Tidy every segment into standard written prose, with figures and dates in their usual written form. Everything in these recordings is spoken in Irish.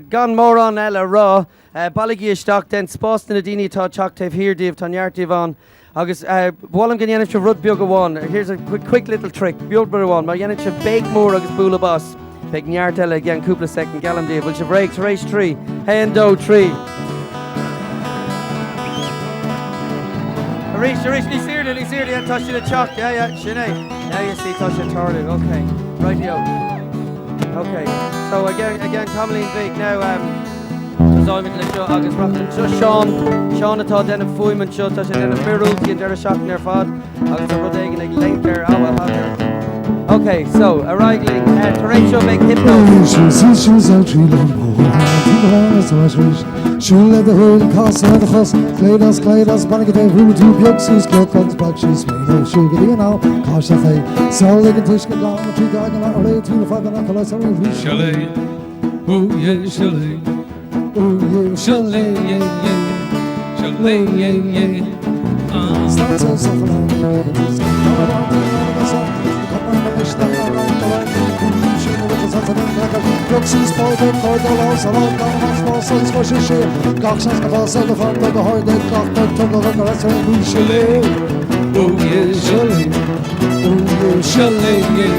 gan mór an eile rá, bailigi isteach den spást na daoine tá teachtaibh hirdíobh tá neartíobh an, agus bhlam gan dhéanamh se rud beag amháin. Here's a quick little trick, beag bar amháin, mar dhéanamh se béig mór agus búla bas, beag neart eile gan cúpla second galam díobh, bhfuil se bhréig taréis trí, hen dó trí. Rís, ní siirde, tá sin a teach, sinné. Now you see, tá sin tarlaigh, okay, rightio. Okay, so again, Tomlin Big now, Simon le seo agus rachtan seo Seán atá denna fuiman seo tá sé denna mirúltaí an deir seach ar fad agus a rud éigean ag lentar áha. Okay, so arrigling taréis seo beag hypnose. Siúla a thuúil casa a chus cléadas banna go bhrú tú beagsús ceolcans bag síos mé siúgaí ná cá se fé saola an tuisce lá tú gagan a réú túna fágan go leis an bhí Chalet, oh yeah, chalet, oh yeah, chalet, yeah, chalet, yeah. Starts us off Beagsús páidir cordal salón gan más fásáis go sé gachsas go fása go fan go háirde gachtar tunga go leis an bhí Chalet, oh yeah, chalet, oh yeah, chalet, yeah,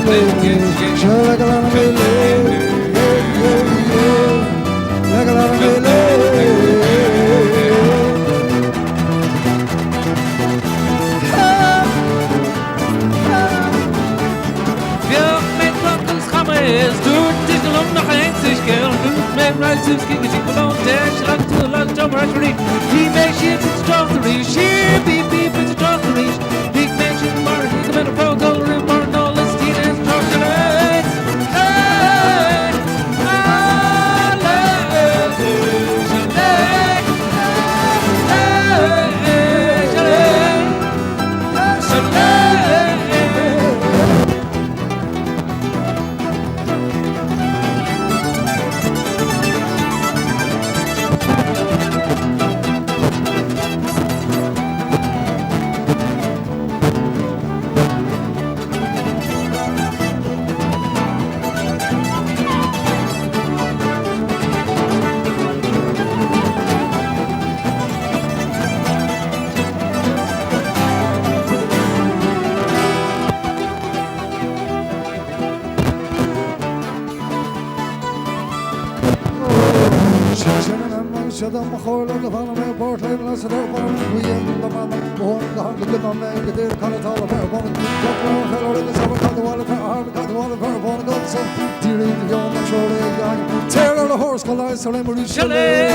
chalet, yeah. Chalet go lana mele, lega lana mele. Nach einzig gern men right to ski the people dash like to lunch tomorrow he makes it to story she be to story big mention mark the man pro color and more no let's see this chocolate hey Shadam Mahor like a fan of my portrait, and I said, oh, we ain't the man, the good on me, the dear Canatala, a woman, the summer got the water, got the water, one got some dear in the young, naturally, tear on the horse, collides, so I'm a chalet.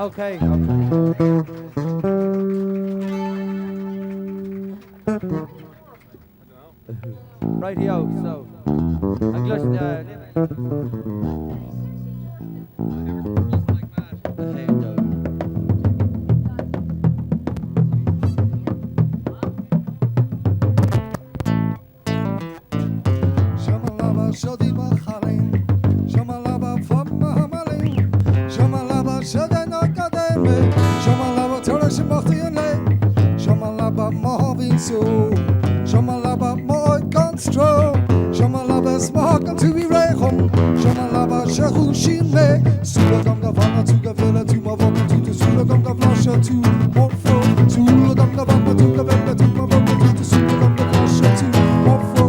Okay. Rightio, so. I'm just, Shamalaba shadi mahaling, shamalaba famma hamaling, shamalaba shadana kademe, shamalaba tarashi mahtiyale, shamalaba mahavin so, shamalaba moit constro, shamalaba smakan to be rehom, shamalaba shahu shime, sulaganga vana to gavela to mavaka to the sulaganga flasha to morpho, sulaganga vana to gavela to mavaka to the sulaganga flasha to morpho.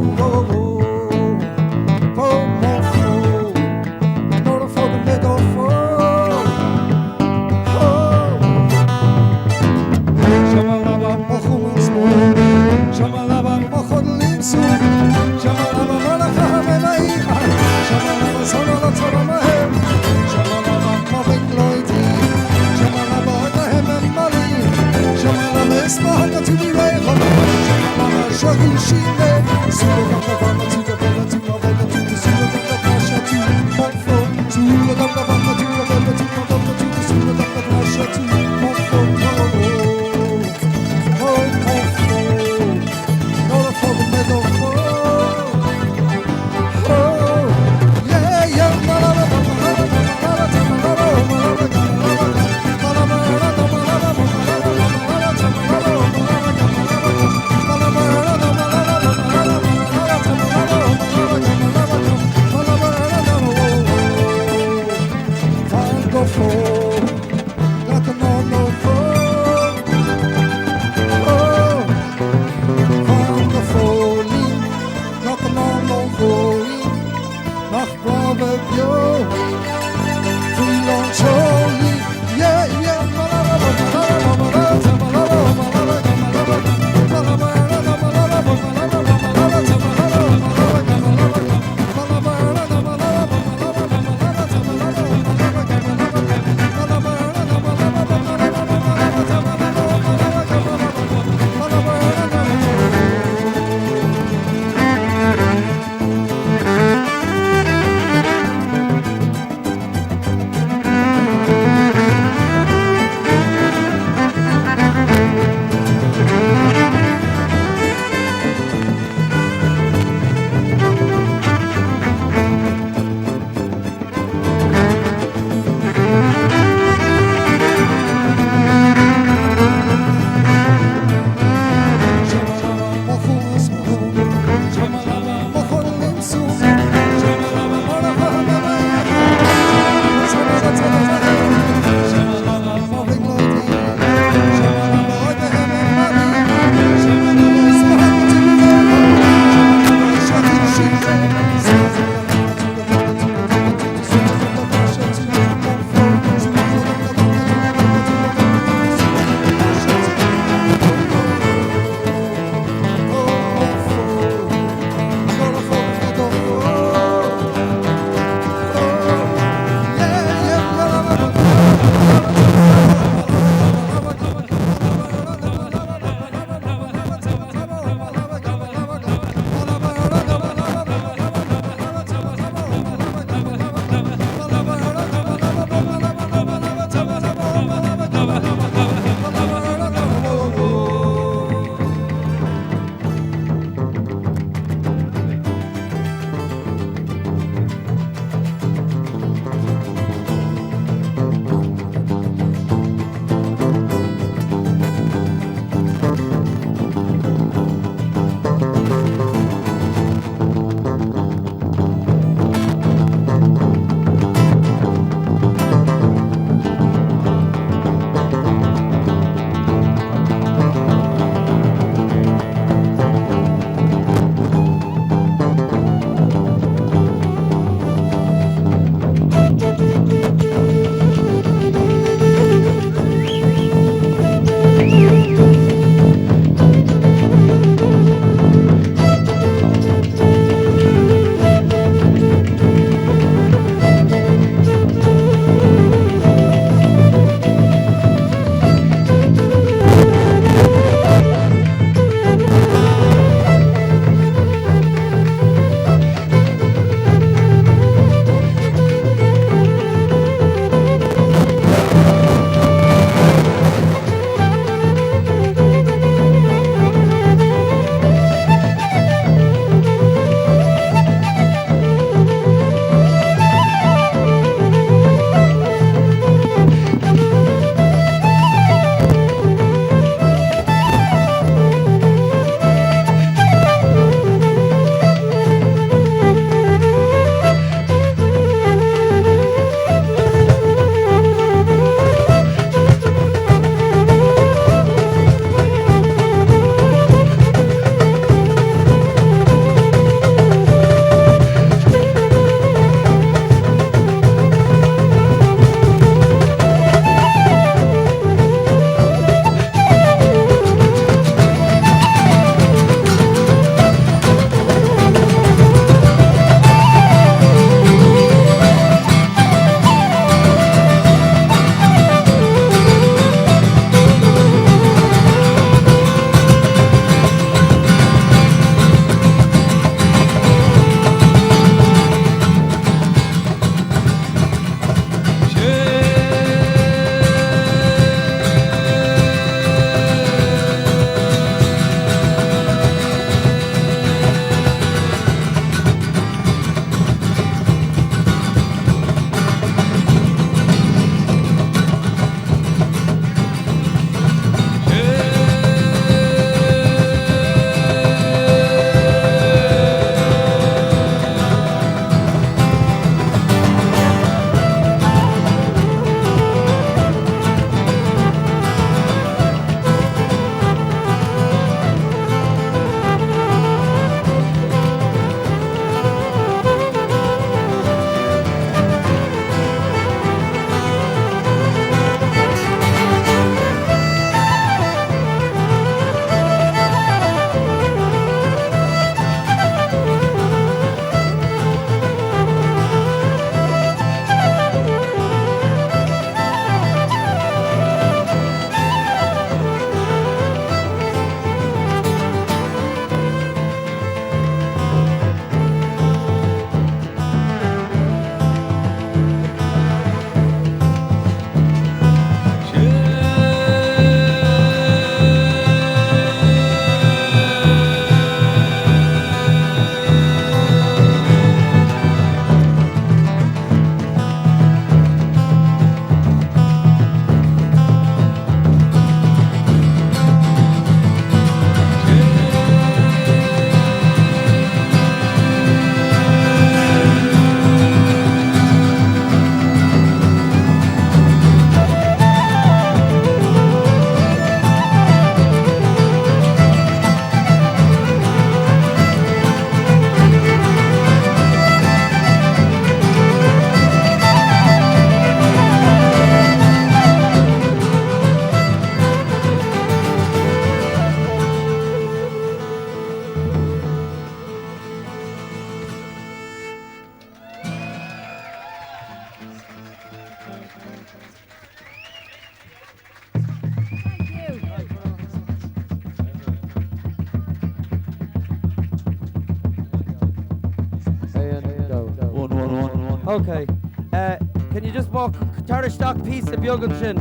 Okay. Can you just walk Tara stock piece of Biogan Shin?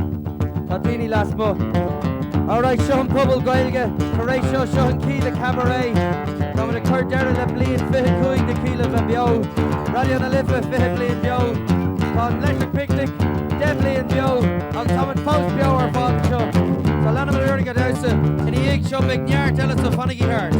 Tadini last mo. Alright, Sean Puball Gaeilge, Horatio Sean Kíla Cairde, Come the Kurt Darren the Bleed, Fihe Cui, the Kíla Bio, Radio na Live, Fihe Bleed Bio, Con Leictreach Picnic, Deadly and Bio, on Common Post Bio or Father Show. So Lana Maluriga Dersa, and he egg show McNyar, tell us a funny heart.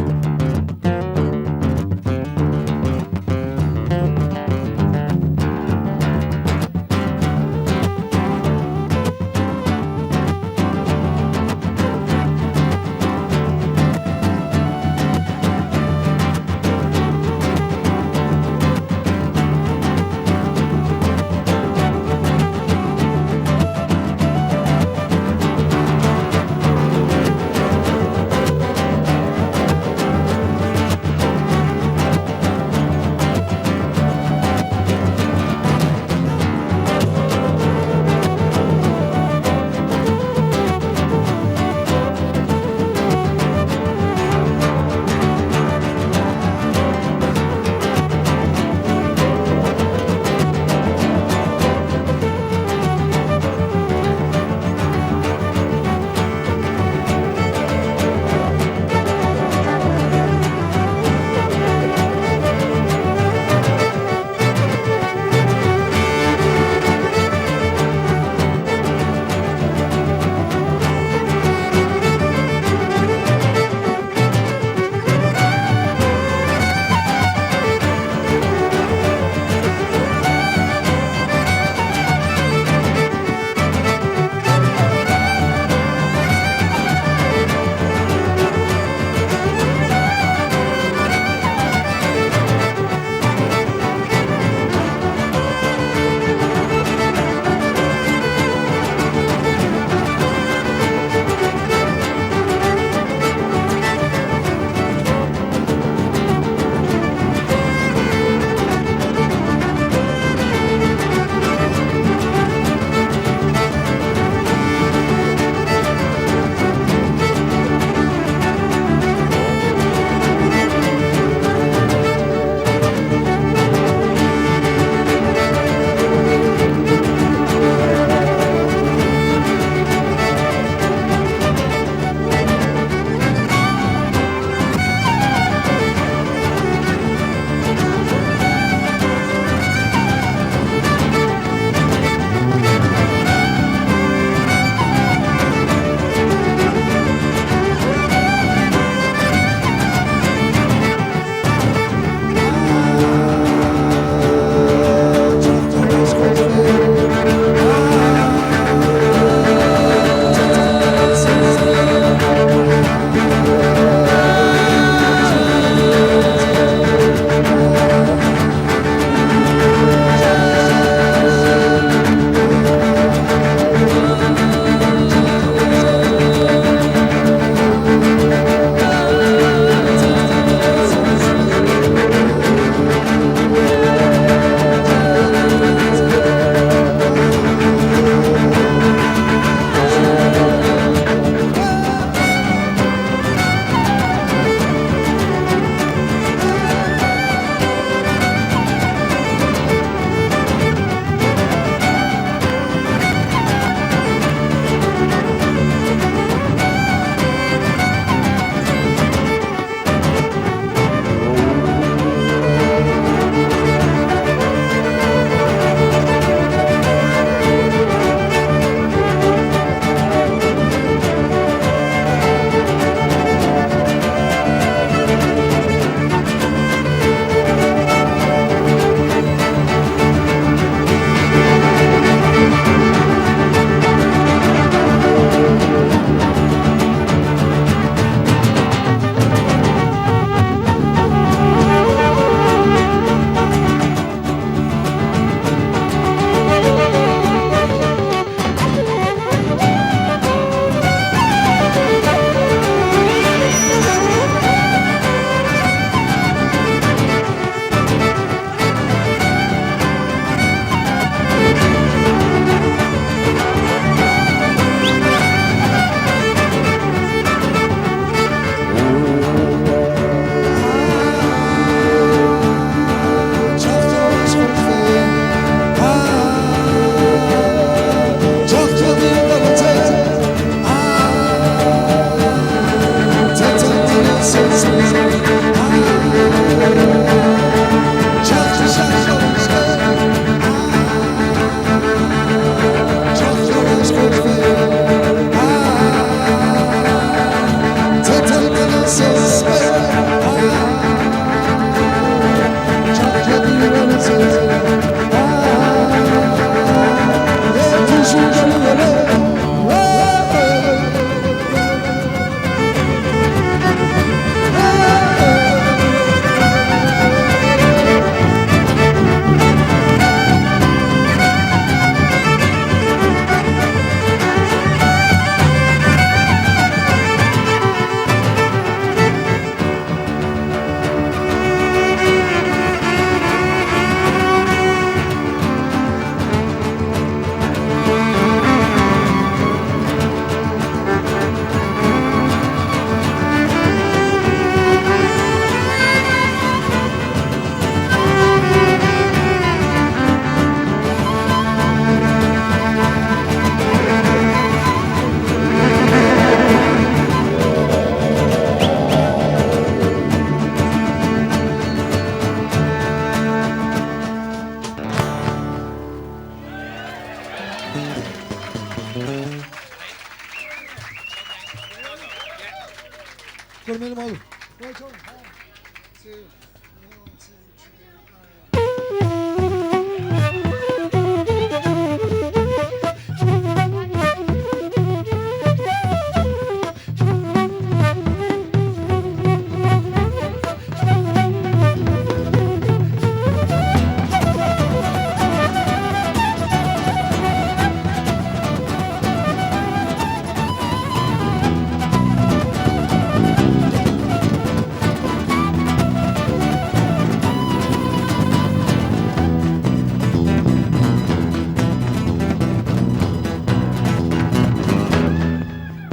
Good minute, Mother. Right on. 1, 2,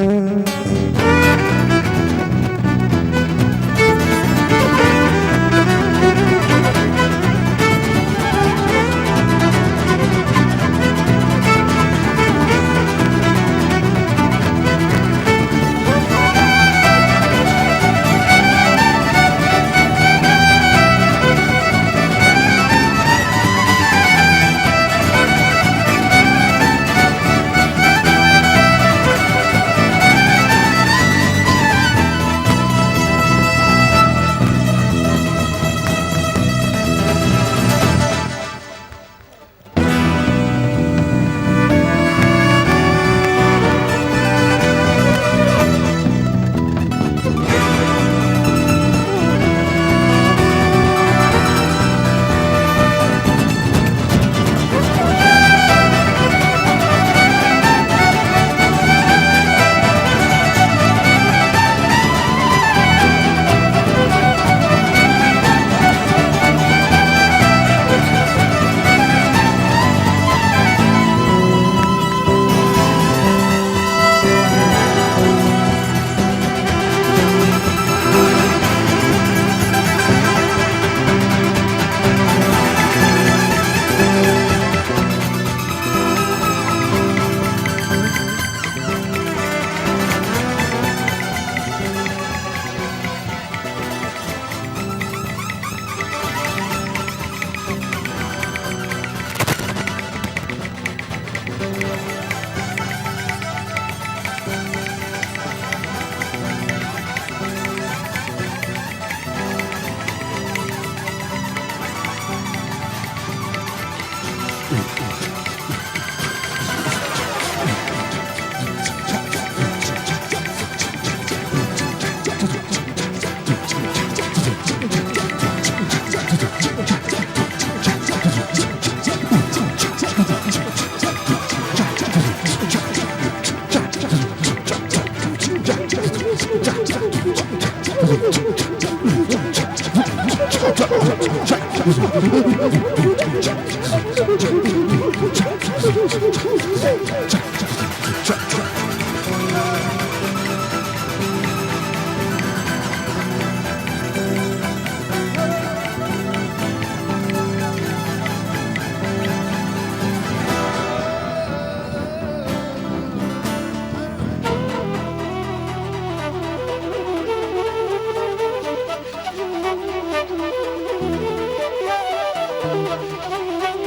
1, Thank you.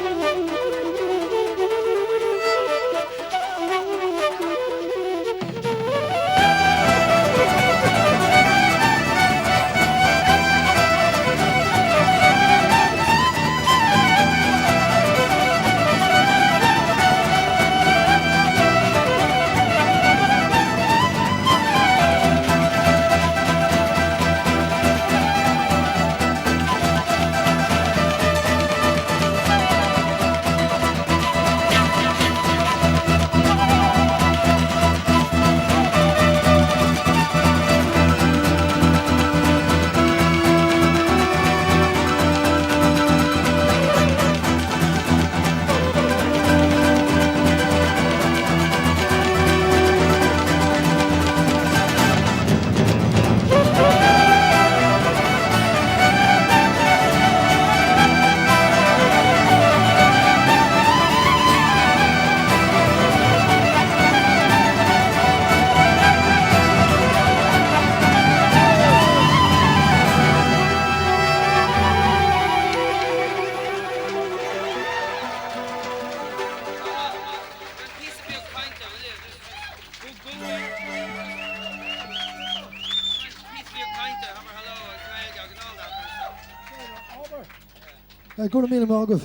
Gura míle mágah.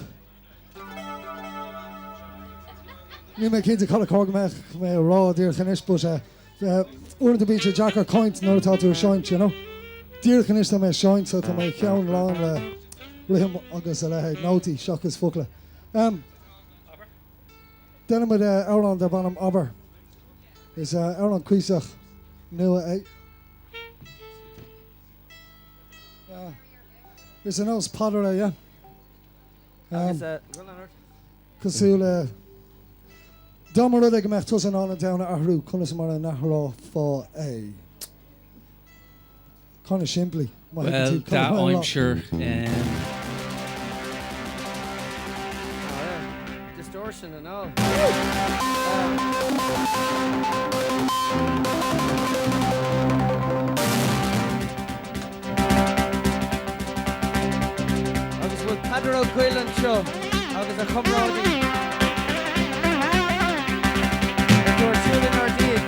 Ní mé cinnte chola cóga mé rá díorchan is, but uair bit sé Jackar coint nó atá tú seint, you know? Díorchan is tá mé seint, so tá mé ceann lán le rihim agus a lehéid nótaí seachas fugla. Denna mud Airland ar bannam aber. Is Airland cuiseach nua é. Is an os padra, yeah? Cosúla Dámar rud ag meach tus an ána dana ahrú chunas mar a nachrá fá é. Kind of simply. Well, that I'm sure. Distortion and all. Agus bhfuil Puball Gaeilge seo agus a chomrádaí. Dúir siúil in our díag.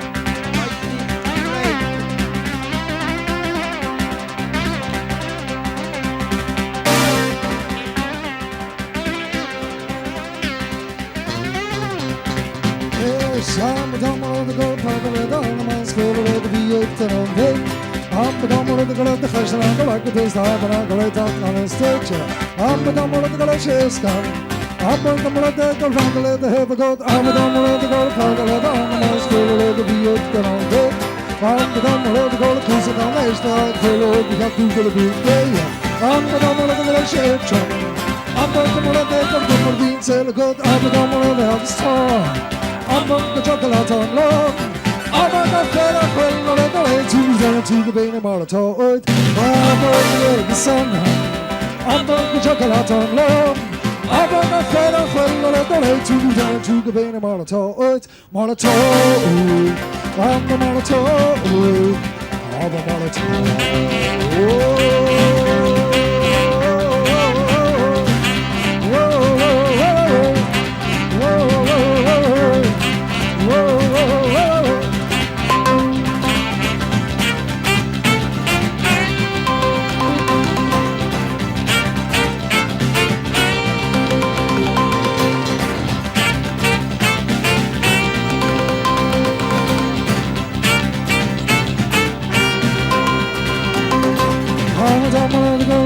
I'm a dumber of the gold Puball of the Donman School of the Beochraoladh on Vic. I'm a dumber of the girl of the Fashion and the Record is the Harbour and the Great Talk on the stage. I'm a dumber of the girl of Shescan. I'm a dumber of the girl of the Heavy Goat. I'm a dumber of the girl of Puball of the Donman School of the Beochraoladh on Vic. I'm a dumber of the girl of Kíla Cairde on the stage. I'm Google of Bígí. I'm a dumber of the girl of Shescan. I'm a dumber of the girl of the ceol. I'm a dumber of the star. I'm on the chocolate on love. I'm on the fed up when I'm on the way to the Bígí Marathon. I'm on the sun. I'm on the chocolate on love. I'm on the fed up when I'm on the way to the Bígí Marathon. Marathon. I'm the marathon. I'm the marathon.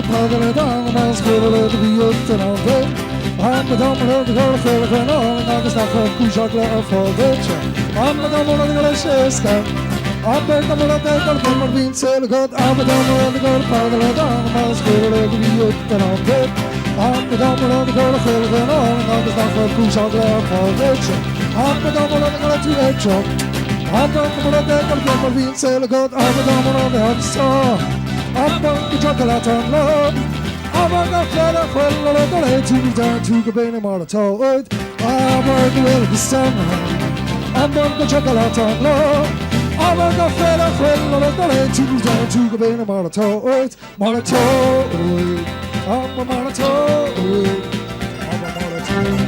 Puball of the Donman School of the Beochraoladh on Vic. I'm a dumber of the girl of the and all and August not for chocolate of for Victor. I'm a dumber of the girl of Shescan. I'm a dumber of the girl of the ceol. I'm a dumber of the girl of Puball of the Donman School of the Beochraoladh on Vic. I'm a dumber of the girl of the and all and August not for chocolate for Victor. I'm a dumber of the girl of the Livetrad. I'm a dumber of the girl of the ceol. I'm a dumber of the star. I'm on the chocolate on love. I'm on the fed up when I'm on the way to the Bígí Marathon. I'm on the way to the sun. I'm on the chocolate on love. I'm on the fed up when I'm on the way to the Bígí Marathon. Marathon. I'm a marathon. I'm a marathon.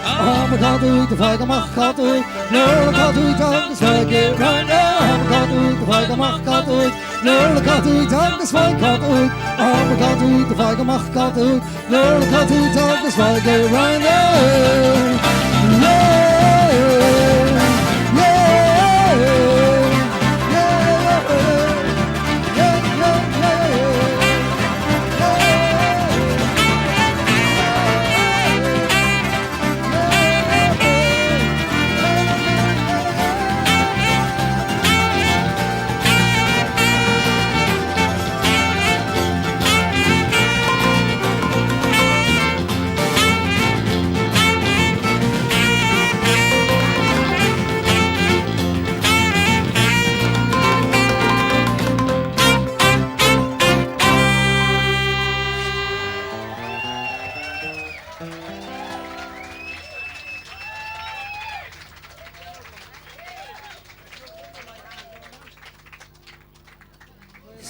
I'm a catu the flag of my catu. No, the catu tongue is flag it right now. I'm a catu the flag of my catu. No, the catu tongue is flag catu. I'm a catu the flag of my catu. No, the catu tongue is flag it right now. Yeah,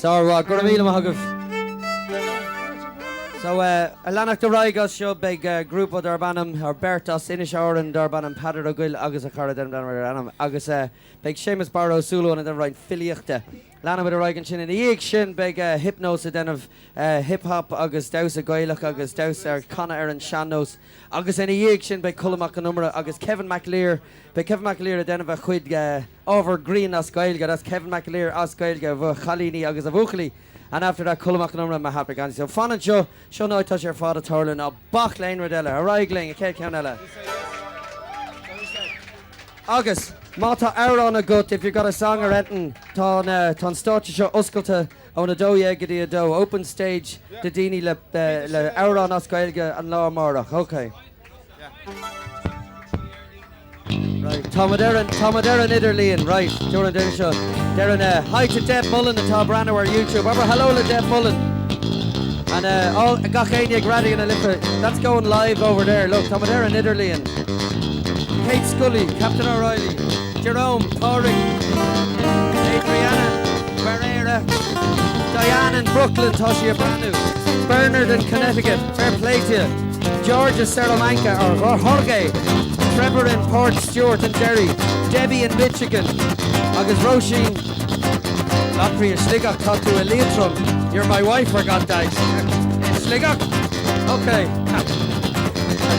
So, gura míle maithagah. So, Lanach do Raigas seo big grúpa dar banam ar Bertas inis áran dar banam Padar o Gaeilge agus a cara den anam agus big Seamus Barrow Sulu and then right filiochta. Lana with a Raigan sin in the eek shin big hypnos then of hip hop agus daus a Gaeilge agus daus Connor Aaron Shannos agus in the eek shin big Cullamac number agus Kevin McLear then of a chuid over green as Gaeilge that's Kevin McLear as Gaeilge of Chalini agus a Vuchli. And after that, Cullamac number my happy gan. So fun and show no touch your father Torlin a Bach lane Rodella, a Raigling, a Kate Canella. August, Mata on a gut if you got a song or anything, ton start to show Uskelta on a do yegadi a do open stage the Dini le Auron Oscailga and Law Morach. Okay. Right, Tomadera Niderlian, right, during the show. Darren, hi to Deb Mullen and Tom Branner our YouTube. Over hello to Deb Mullen. And all Gachainia Grady and Olympic. That's going live over there. Look, Tomadera Niderlian. Kate Scully, Captain O'Reilly, Jerome, Torring, Adriana, Barrera, Diane in Brooklyn, Toshia Branu, Bernard in Connecticut, fair play to you. George in Salamanca, or Jorge, Trevor in Port Stewart and Derry, Debbie in Michigan, Agus Roisin, Latvia Sligach, talk to a Leictreach. You're my wife, for God dice. Sligach? Okay.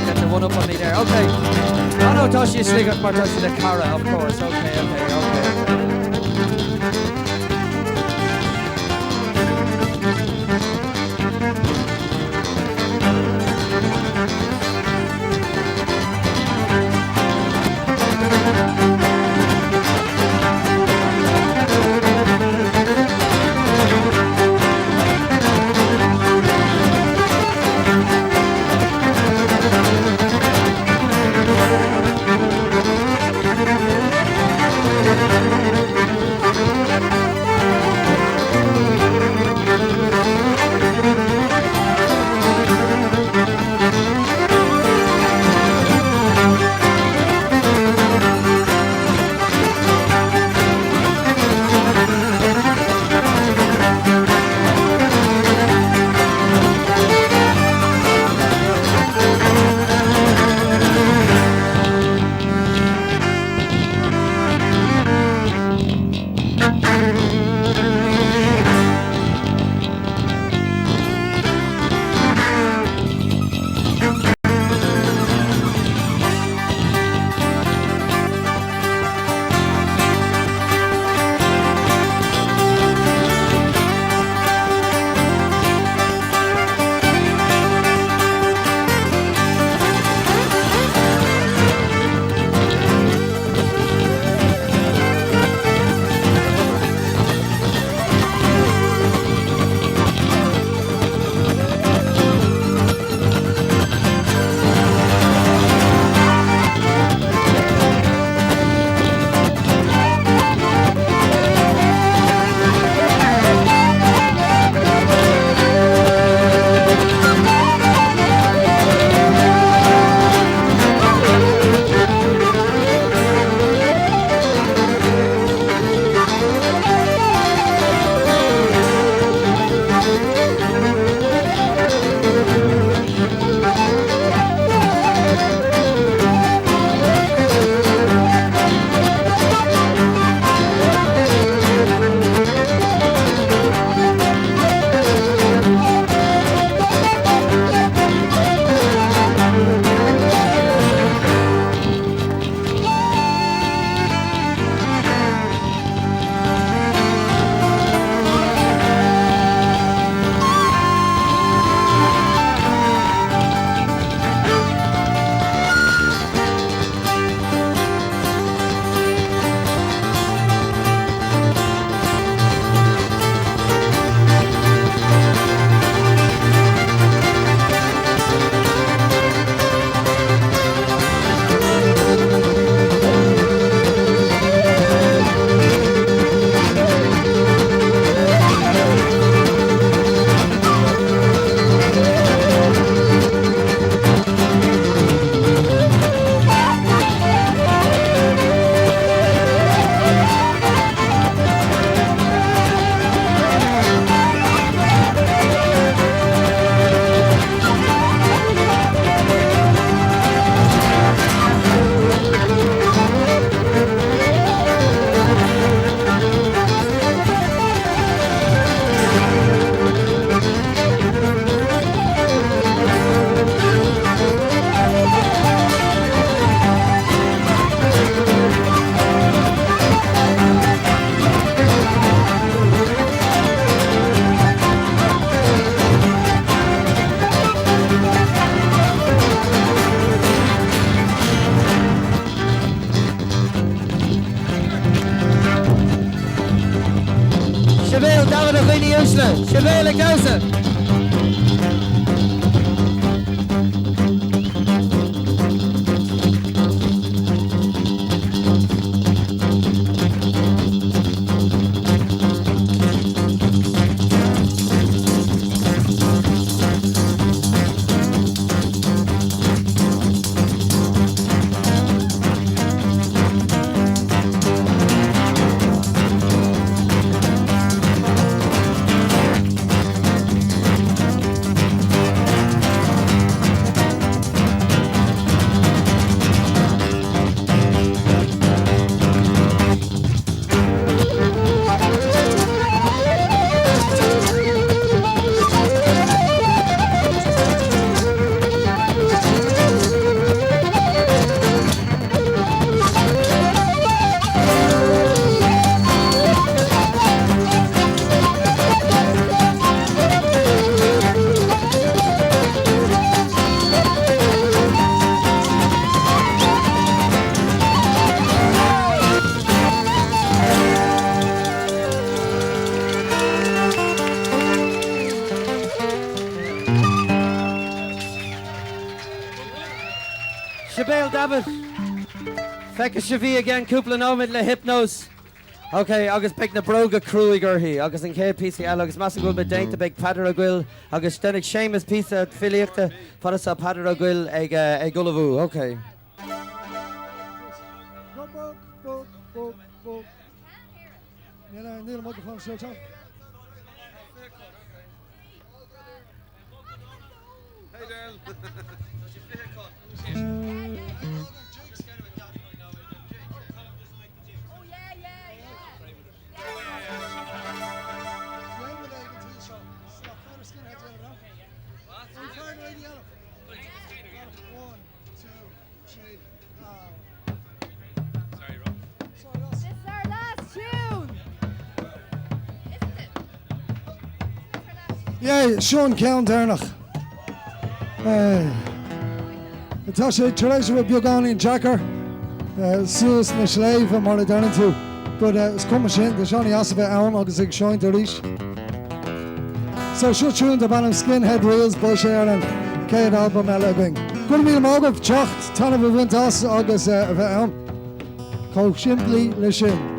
Get the one up on me there. Okay. Oh no, Toshi Sligach, more Toshi the Cara, of course. Okay. a Vinny Ushla, Chevelle Kausa. Shabelle David. Feice Shavi again, cúpla nóid le hypnos. Okay, agus pick na broga cruiger hi. Agus an céad PCL agus mass go be dainta big Padar a Gwyl. Agus dennig Seamus pizza filiachta Foras a Padar a Gwyl ag Gullavú. Okay. Need a microphone, so Tom. Hey, Dale. Yeah, Sean Count Ernach. Natasha Teresa with Bugani and Jacker. Suas na Slave and Marla Darnington. But it's come machine, there's only asked about Aaron, August like showing to reach. So, should tune the band of Skinhead Reels, Bush Air and Kate album Elebing. Good meal Mogul, Chocht, Tana Vivintas, August of Aaron. Called Simply Lishin.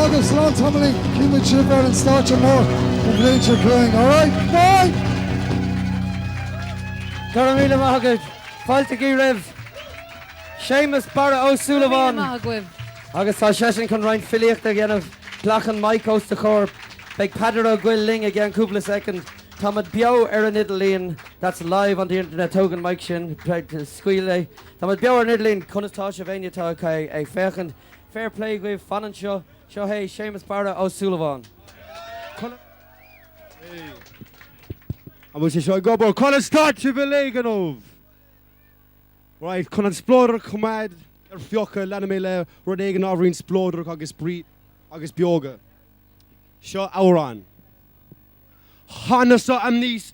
August Long Tumbling, keep it chip out and start your more complete your crying. Alright, bye! Caramila Mahagad, Faltagi Rev, Seamus Barra O'Sullivan. Agus tá sesin chun roiin filiíocht a ghéanamh plachan Mike os de chór, beag Padra Gwyl Ling again, couple of seconds. Támad beo an Idalín, that's live on the internet, Togan Mike sin, squeal. Támad beo an Idalín, chunastá se bhéine tá ag féchand. Fair play with fanan seo hey, Seamus Barra O'Sullivan. A bhfuil sé seo gobal, chun start se bhlégan óh. Right, chun an splódar cumad fiocha lena mé le rud éigean ábhríonn splódar agus brí agus beoga. Seo árán. Hána sa an níos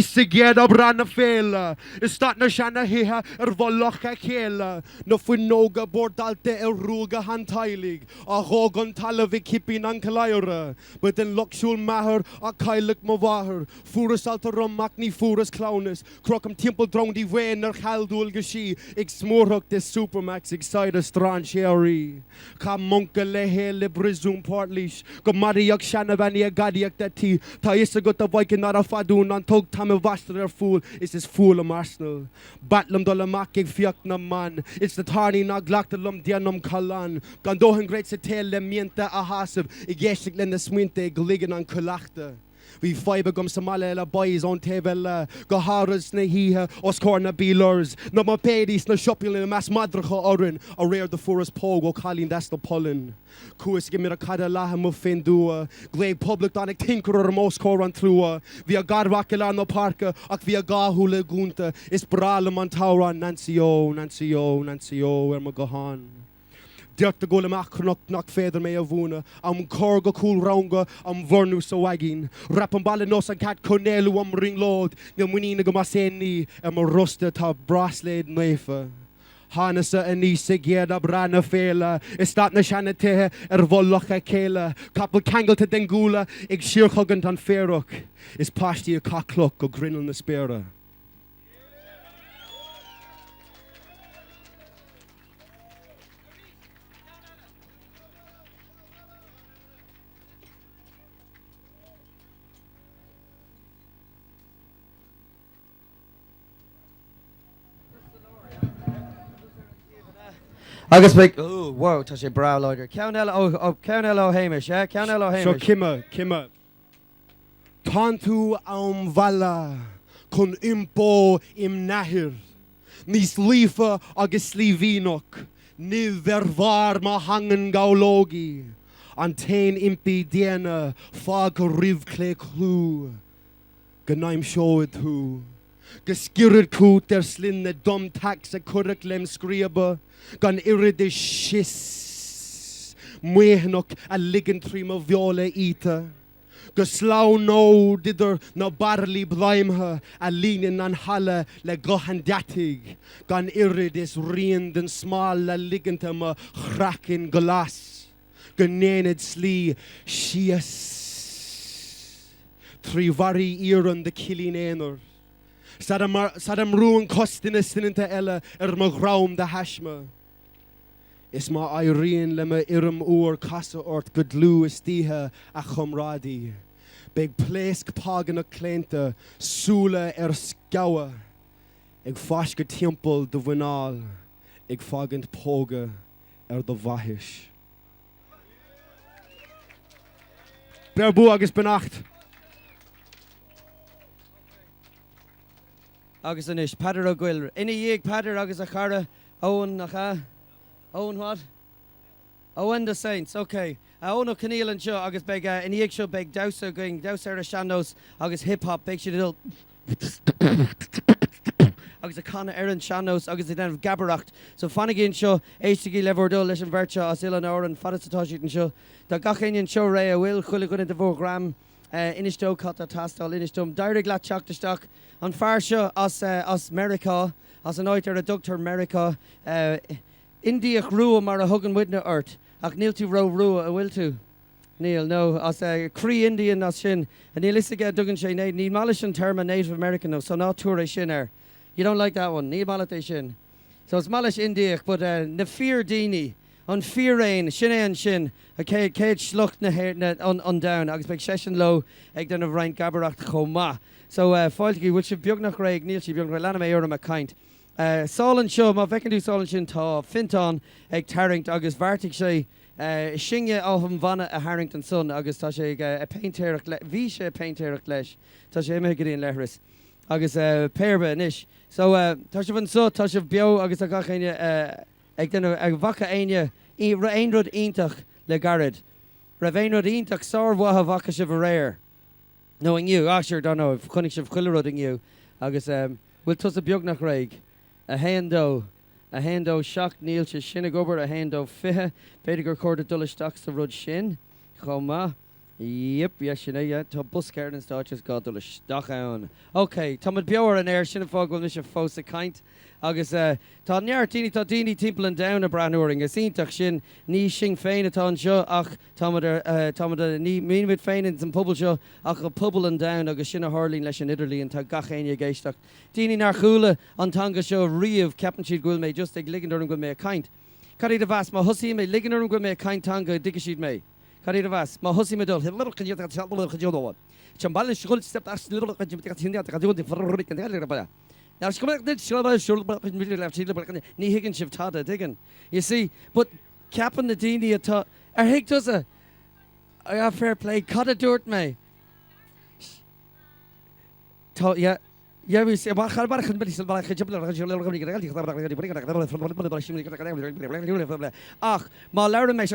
sa géad ab ranna féile. Is stat na seanna hithe bholocha chéile. Na fuin nóga bordalta rúga hantailig. A hógan talamh cipín an calaire. But in luxúil mahar a cailig mo bhahar. Foras alta romach ní foras clownis. Crocam timple drone di wein chaldúil gashi. Ig smórhach de Supermax ig side a strán séirí. Cha monca le héle brisún portlís. Go mariach seanna bhaine a gadiach de tí. Tá is a gut a bhaicin ar a Dún an tug tam vastar fool is this fool am Arsenal. Batlam dol makig fiak na man. It's the tarni na glachtalum dianum kalan. Gandohan great se tele mienta a hasib. Igeshik len the sminte gligan an kulachta. We fiber gum samale boys on table Gaharas na hiha oscorna bealers. No ma pedis na shopping in mass madracha orin. A rare the forest pogo calling that's the pollen. Kuis give me a kada laha mufindua. Glade public donic tinkerer most core on through. Via garwakila no parka ak via gahule gunta. Is bralam on tauran Nancio Ermagahan. Dirt the golemach knock feather me a vuna. Am corgo cool rounga, am vornu so wagging. Rappam balanos and cat cornelu ring lord. Munina gomaseni, am a rusted top braslade nefa. Hanasa and Nisa Gerda Brana Fela, is that na Shanate, Volocha Kela, couple kangle to Dengula, Ig Shirhogant on Ferrock, is pasti a cocklock or grin on the spera. Agus big, oh, whoa, touch a brow loader. Ceanel O'Hamish, yeah? Ceanel O'Hamish. So, Kimma. Tantu vala, kun impo im nahir. Nis lifa agus slívinok. Ni vervar ma hangen gaulogi. Antain impi diena, fag riv kle clú. Gnaim shoed hu. Geskirid koot der slinne dom tax a kurrak lem skriaba. Gan irid shis. Muehnok a liggen trima viola ita. Geslau no didder na barley blaimha a linen an halle le gohan datig. Gan irid is riend en smal la liggentama chrakin glas. Ganened sli shias. Trivari iron the killing enor. Sadam ruin costinus into ella magraum the hashma. Is ma Irene lema irum oor casa ort gudlu istiha a chumradi. Big plesk pagan a klenta, sula skawa. Ig fashka temple de vinal, ig fagant poga the vahish. Berbu agus benacht. Agus anish, Padar o Gwyl. Inni yig Padar agus a chara. Owen nacha. Owen what? Owen the Saints, okay. Owen o Keneal and Joe agus beg in yig show beg douser going douser a shandos agus hip hop beg she little agus a Connor Erin shandos agus the den of Gabberacht. So Fanagin show HTG Leverdul Lishon Virtua as Ilan Oren Fadatatoshit and show the Gachinian show Ray will Kuligun into Vogram Inishto Kata Tastal Inishtum Direct Lat Chok the Stock on Farsha as America as an oiter a Doctor America India Rua mar a Hugan Widna Earth ach Neil to Rua a will to Neil no as a Cree Indian as shin and Neil is to get Duggan Shay need Malishan term a Native American so not tour shin er. You don't like that one, Neil Malate shin. So it's Malish India but Nafir Dini an fiaréin sin é an sin a céad slucht na an down agus beag sesin lo ag den a bhreint gabaracht chomá. So fáiltí bhfuil si beag nach raig níl si beag na lena mé orm a caint. Sálan seo má bhecinn dú sálan sin tá fintán ag taringt agus bharrtaigh sé singe á an bhanna a Harrington Sun agus tá sé a peintéireach bhí sé a peintéireach leis tá sé mé goíon lehras agus péirbe inis. So tá sé bhan so tá sé beo agus a gachéine ag den ag bhacha aine aonrod iontach le garad. Ra bhéonrod iontach sár-bhatha bhacha se bh réir. No inniu, sure, don't know, chunig se bhchuilerod inniu agus bhfuil tus a beag nach raig. A handó seach níl se sinna gobar a handó fithe beidir gur cóir dulaisteach sa rud sin chomá. Yep, sinna tá busceir an stáis gá dulaisteach ann. OK, tá beabhar an air sinna fág bhfuil se fós a caint agus tá neartíine tá daoine timp an down a breanúing is ítach sin ní sin féin atá an seo ach tá ní míid féin in san Puball seo ach a Puball an down agus sinna hálín leis an Idirlíon tá gachéine géisteach. Daoine nar chuúla antanga seo riamh ceapan siad ghfuil mé just ag liganúm go mé a caint. Cadí a bheas má thosaí mé liganúm go mé a caintanga diga siad mé. Cadí a bheas má thosaí mé dul chuúil. Chambal sgol step as little ní higann sibh tada digan. You see, but capan na daoine atá ar hiic does a fair play cad a dúirt mé. Tá we say ach má leir mé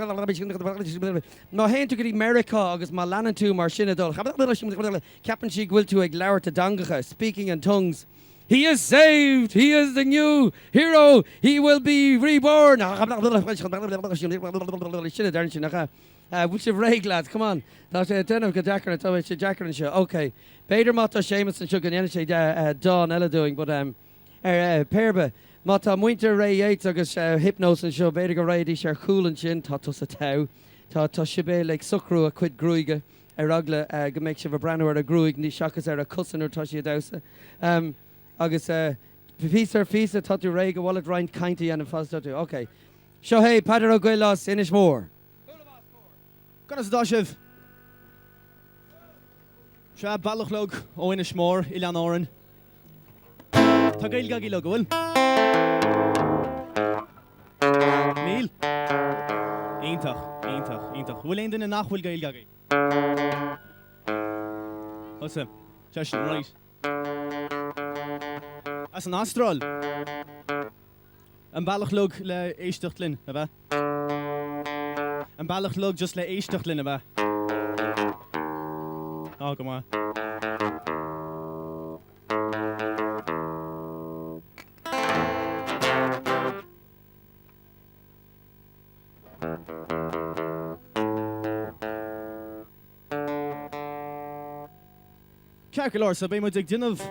má hen tú go America agus má lean tú mar sinna dul ceapan si ghfuil tú ag leir a dangacha speaking in tongues. He is saved. He is the new hero. He will be reborn. Which of Ray lads, come on. That's a den of Jacker and Thomas Jacker and show. Okay. Peter Mata Seamus and Sugar and Dawn Ella doing, but Perba Mata Winter Ray Yates agus hypnos and show Beta Ray di share cool and chin tatus a tau. Ta shibe like sucru a quid gruiga. Ragla go make shiv a brand or a gruig ni shakas are a cousin or tashi dausa. Agus fisa tatu Ray go wallet rind kinty and a fast tatu. Okay. Show hey Padro Gaeilge inish more. Ganas dáisibh Se bhealachlóg ó ina smór i lean áireann. Tá Gaeilge í le go bhfuil? Níl? Iontach. Bhfuil aon duine nach bhfuil Gaeilge. Thosa, teistin, right. As an astráil. An bhealachlóg le éisteacht linn, a bheith? An bhealachlóg just le éisteacht linn, a bheith? Go má. Ceac go leor, so bé muid ag duinmh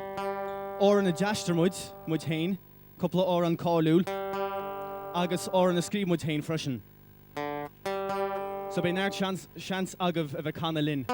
óran na deastar muid hain, coppla óran cáiliúil, agus óran na scríb muid hain freisin. So bé neart seans agah a bheith canna linn.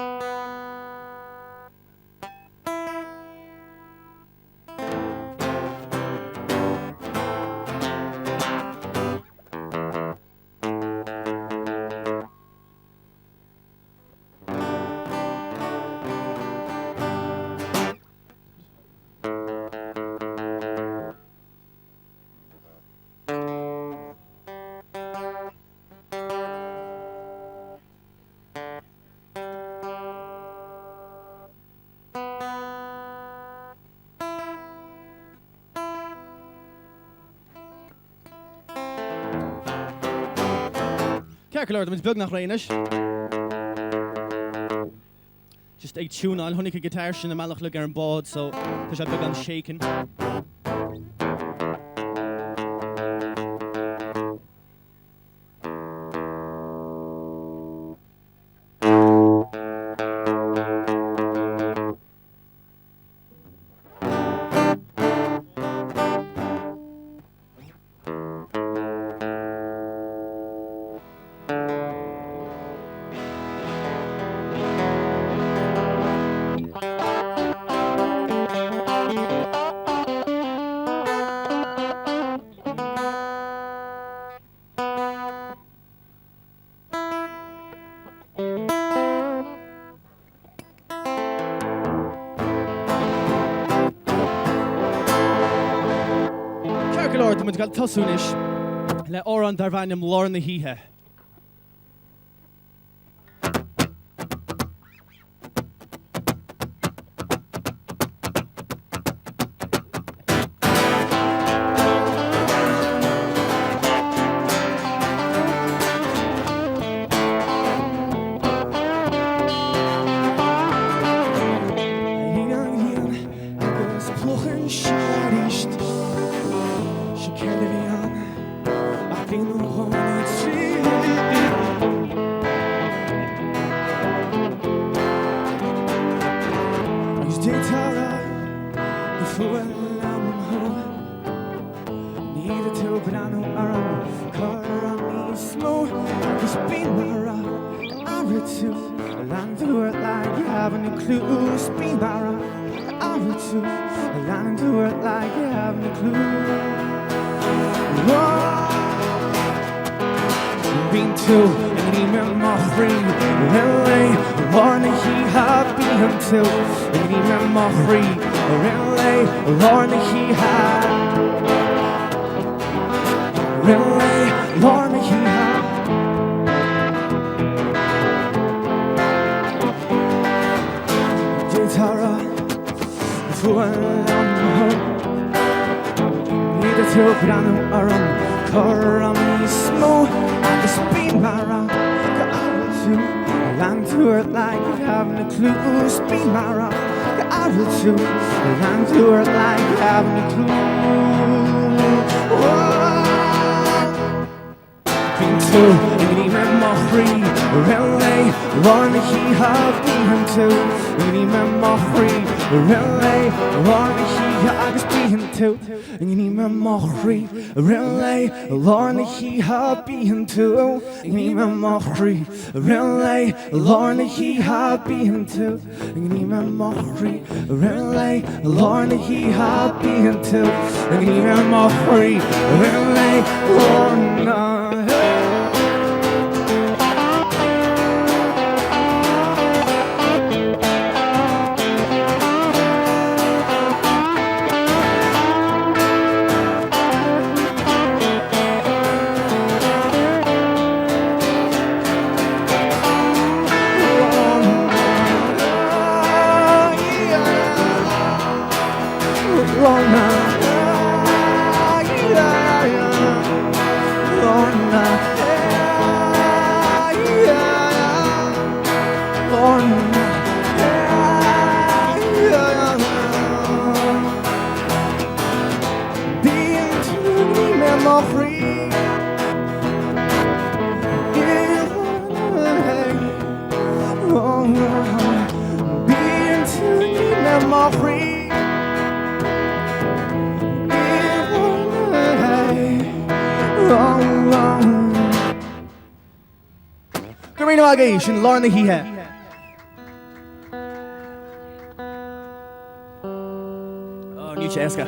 Ceac go leor, muid beag nach réanais. Just ag túnáil, tháinig a gitáir sin na mbealachlóg ar an bád, so tá sé beag an shaking. Muid gal tosúnis le óran dar bhainm lár na híthe. Lorna he happy until Nima Mohri, Relay, Lorna he happy until Nima Mohri, Relay, Lorna he happy until Nima Mohri, Relay, Lorna. Sin Lorna híthe. Oh, ní éasca.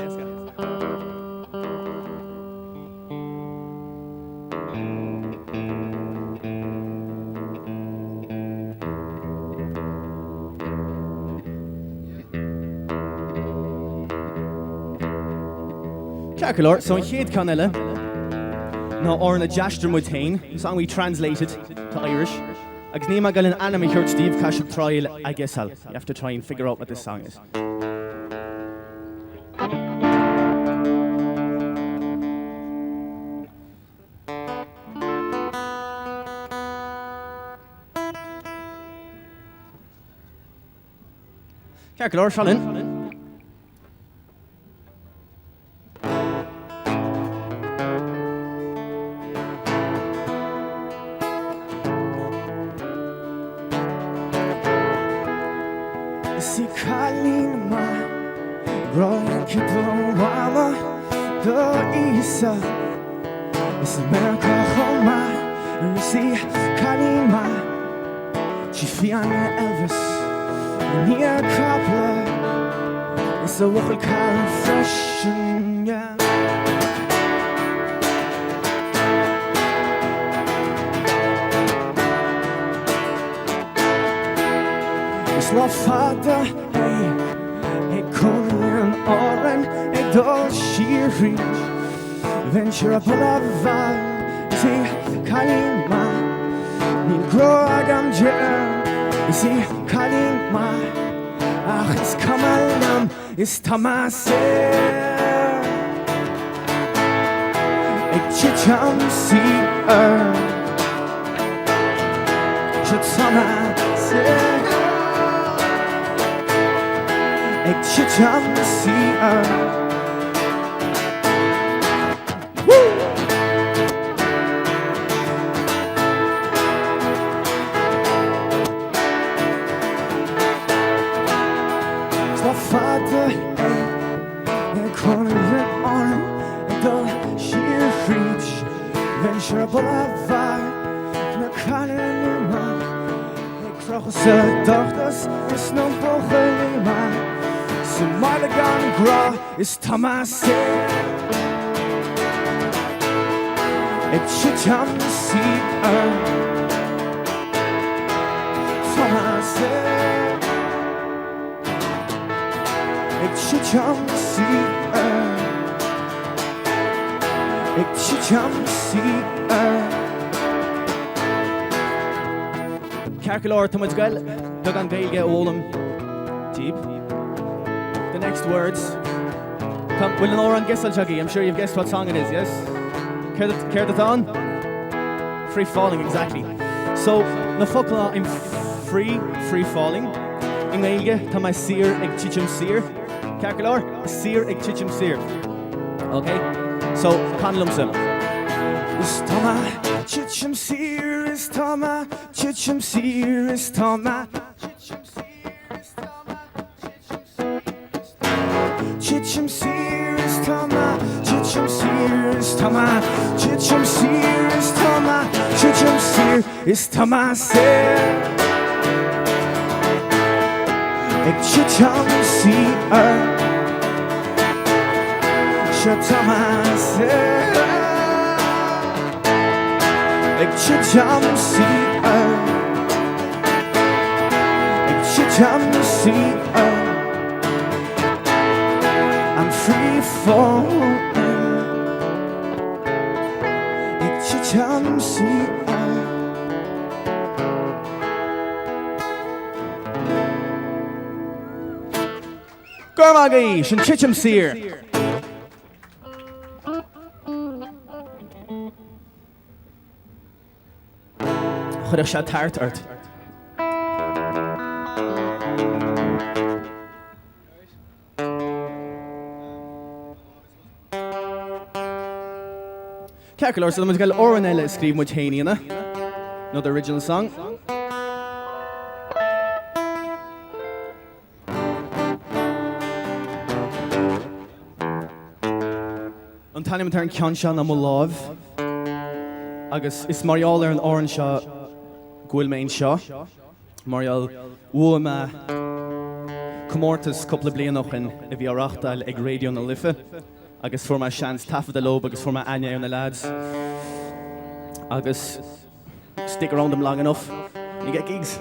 Ceol, so an chéad can eile ná orna deastar muid tain, song we translated to Irish. Agus ní gal an anime heard Steve Cashel trial, I guess you have to try and figure out what this song is. Ceol, Shalin. It's America Homa, you see Kalima, Chifiana Elvis, Nia Coupler, it's a local car fashion, yeah. It's not father, hey, Conan Oren, hey, Dol Shiri. Venture up lava, see Kalima, Min Grogam Jer, see Kalima, Ach, it's Kamalam, it's Tamase, Chicham see Chitamase, Chicham see Father, and corner arm, and the sheer reach, venture boulevard, and a cannon, and cross the doctors, it's no bohema, so Malagan Gra is Thomas, it should come to see her, Thomas. Chicham see Chicham see Carcolor Thomas Gael Puball Gaeilge Olam Deep. The next words come will an oran guess Juggy. I'm sure you've guessed what song it is, yes? Care the thon? Free falling, exactly. So na fokla in free falling. In Gaeilge ta mai sir ag chicham sir. Carcolor, sir ag chicham sir. Okay? So conlumsum. Is Tama chicham sir is Tama chicham sir is Tama chicham sir is Tama chicham sir is Tama chicham sir is Tama chicham sir is Tama sir ag chicham sir Tama sir ag chicham sir ag chicham sir I'm free falling ag chicham sir Puball Gaeilge and chicham sir Chudach sé tart ort. Carcolor, so let's get Oranella scream with Haniana. Not the original song. An tanim turn Kyanshan am love. Agus is Marial an orange Gwyl main seo. Marial Woma Comortas couple of blian noch in Beochraoladh ag radio na Livetrad. Agus for my chance Taffa the Lobe, agus for my Anya and the lads. Agus stick around them long enough, you get gigs.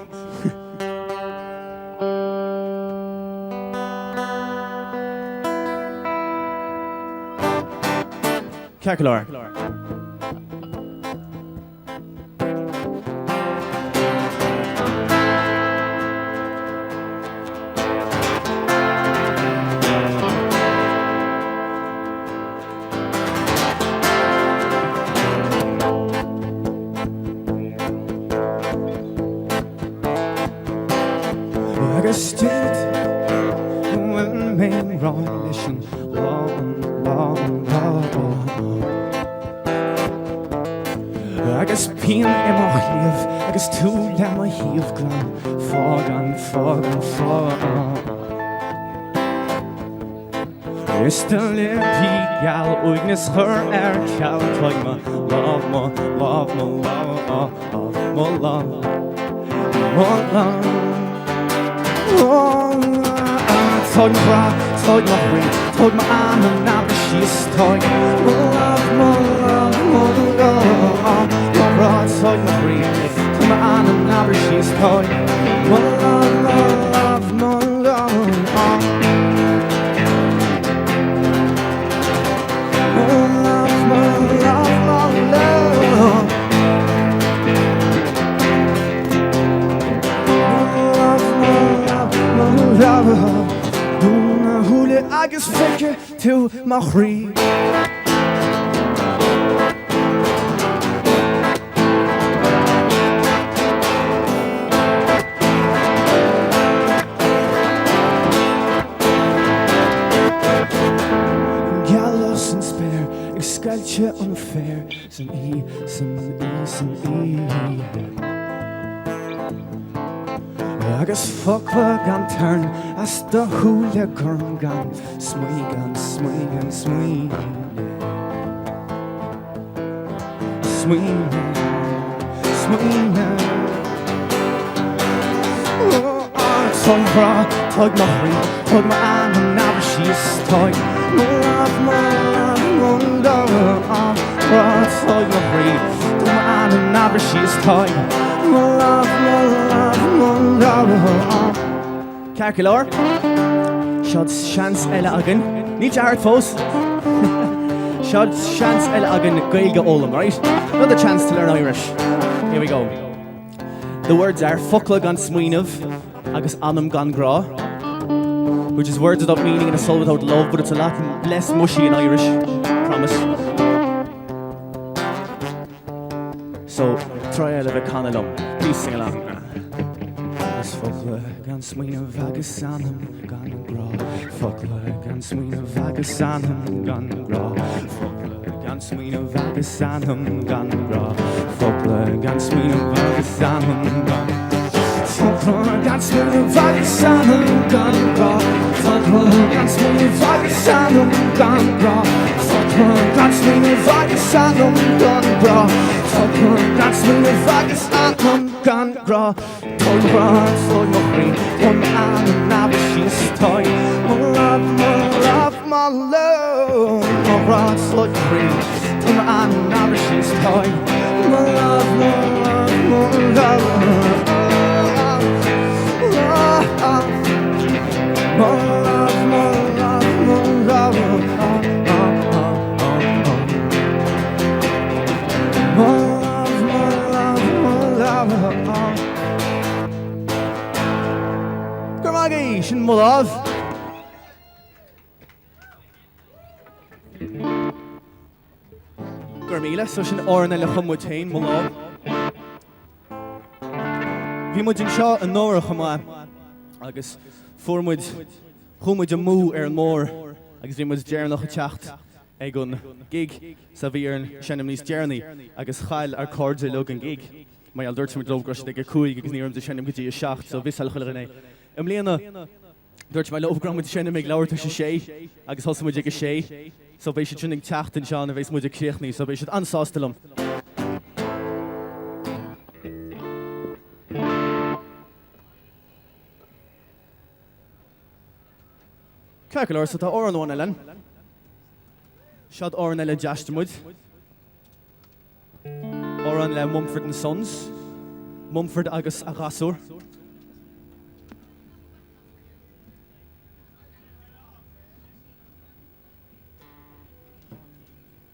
Carcolor. Stint when main relation long agus pin imach liv agus tú lemma híomh glan fágan Is the limpy gal uignis chur ceall tuig love Told my bra, told my ring, told my arm and now she's toy. Love, my bra, told my ring, told my arm and now she's toy. Love, my agus feice tú má chrí. Galas an spéir ag scailte an féir san í, san í, san í. Agus fogla gan turn as do húla gurm gan smuí gan smuí gan smuí. Smuí, smuí. Tug bra, tug ma chrí, tug ma an an abra síos toig. Má love, bra, tug ma chrí, tug ma an an abra síos toig. Má love, Ceol leor, siad seans eile agan, ní deart fós. Siad seans eile agan Gaeilge ólam, right? Another chance to learn Irish. Here we go. The words are Fucla gan smuoinmh agus anam gan gra, which is words without meaning and a soul without love, but it's a lot less mushy in Irish, promise. So, try out of a canalum. Please sing along. Fucla gan smuoinmh agus anam gan gra. Fucla gan smuoinmh agus anam gan gra. Fucla gan smuoinmh agus anam gan gra. Fucla gan smuoinmh agus anam gan. Fucla gan smuoinmh agus anam gan gra. Fucla gan smuoinmh agus anam gan gra. Fucla gan smuoinmh agus anam gan gra. Fucla gan smuoinmh agus anam gan gra. Tug bra, tug ma chrí, tug ma an an abra síos toig. Má love, má love. Má bra, tug ma chrí, tug ma an an abra síos toig. Má love, má love. Má love, má love. Gurmagí, sin mulav. Gurmíle, so sin orna le chummutain mulav. Bhí muid in seo an nóra chumá, agus formmuid chummuid a mú an mór, agus bhí muid dearnach a teacht ag an gig sa bhí an sinnam níos dearnaí, agus chail ar cordsa lug an gig. Mae al dúirt muid lóbgras ag a cúig agus níorm de sinnam gotí a seacht, so bhís chuil inné. Léana, dúirt mai lóbgram muid sinnam ag leabhart a sé, agus thosa muid ag a sé, so bhí sé trinnig teacht an seán a bhís muid a críochnaí, so bhí sé ansástalam. Ceol leor, so tá oran bháin eile. Siad oran eile deastamid. Oran le Mumford and Sons. Mumford agus Aghasúr.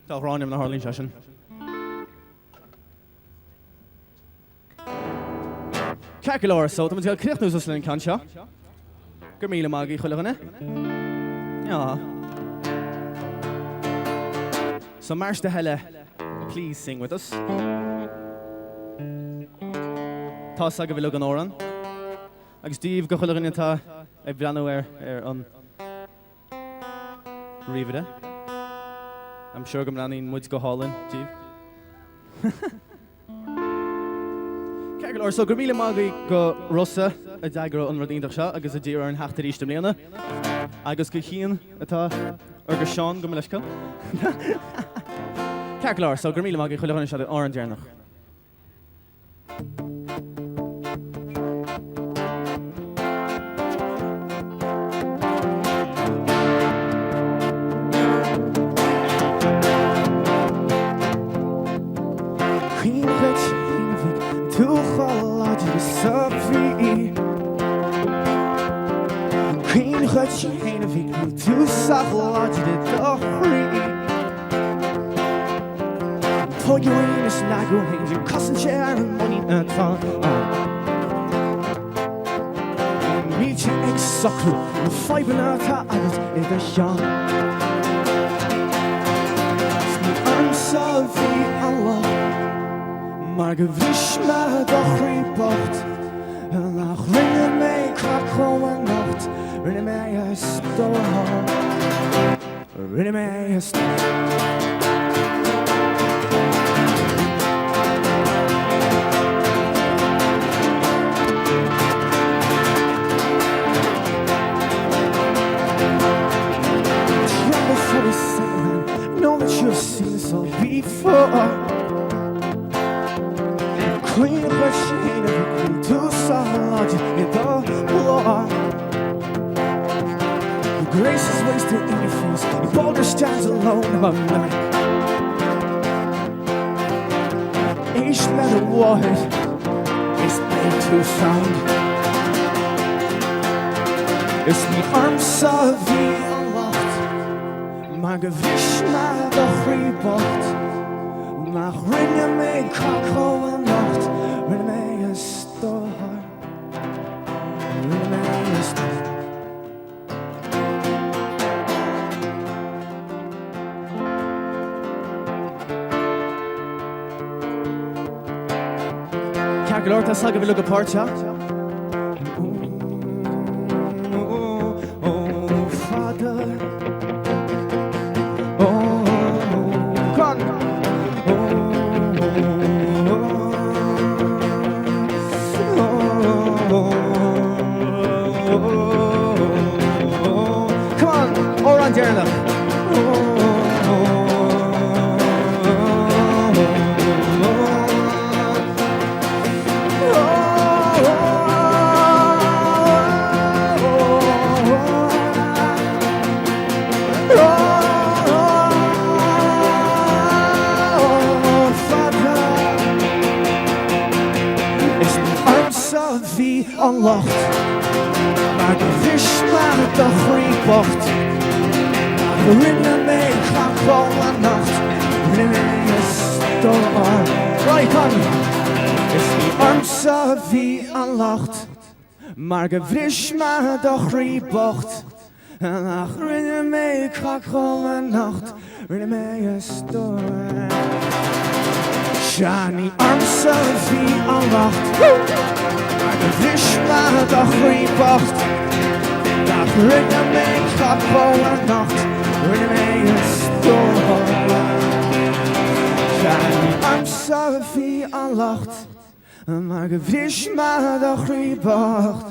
Tá ránim na Harlín sesin. Ceol leor, so tá muid gael críoch nús linn can seo. Gur míle mágaí chuile ganna. Ja. So Marsh de Helle, please sing with us. Tá saga bhí an óran. Agus Díomh go chuile ganna tá ag bhreanú ar an ríomhide. I'm sure go mlaen muid go hálinn, Díomh. Ceol leor, so gur míle mágaí go Rosa a dagrar an rodíndach seo, agus a ddír ar an heachtar ríiste mléana. Agus go chéan atá ar go Seán go mleiscail. Ceol leor, so gur míle mágaí chuile ganna seo ar an dearnach. She ain't a victim to psychology to free. For your anus, like your hands, your cussing chair and money at all. Meet your ex socrú an feibanátá agus I bheith seán. Sní armsa bhí an locht, mar go bhris me do chríocht, nach rinne mé cracó an nacht, rinne mé a stóthar, rinne mé a stóthar. Know that you've seen this all before. Queen of what she ain't ever been to some logic in the floor. Your grace is wasted in your face. Your boulder stands alone above night. Each letter word is made to sound. It's the arms of the maar gewiss me do chríocht, nach rinne mé cracó an nacht, rinne mé a stóthar, rinne mé a stóthar. Ceart go leor tá sag a bhí le go páirte. Anlacht, maar de vis maar de chríocht. Rinne mé cracó an nacht, rinne mé a stóthar. Right on. Is die armsa bhí an lacht, maar de vis maar de chríocht. Ach rinne mé cracó an nacht, rinne mé a stóthar. Shani armsa bhí an lacht. De vis maar de chríocht, nach rinne mé cracó an nacht, rinne mé a stóthar. Shani armsa bhí an lacht, maar de vis maar de chríocht,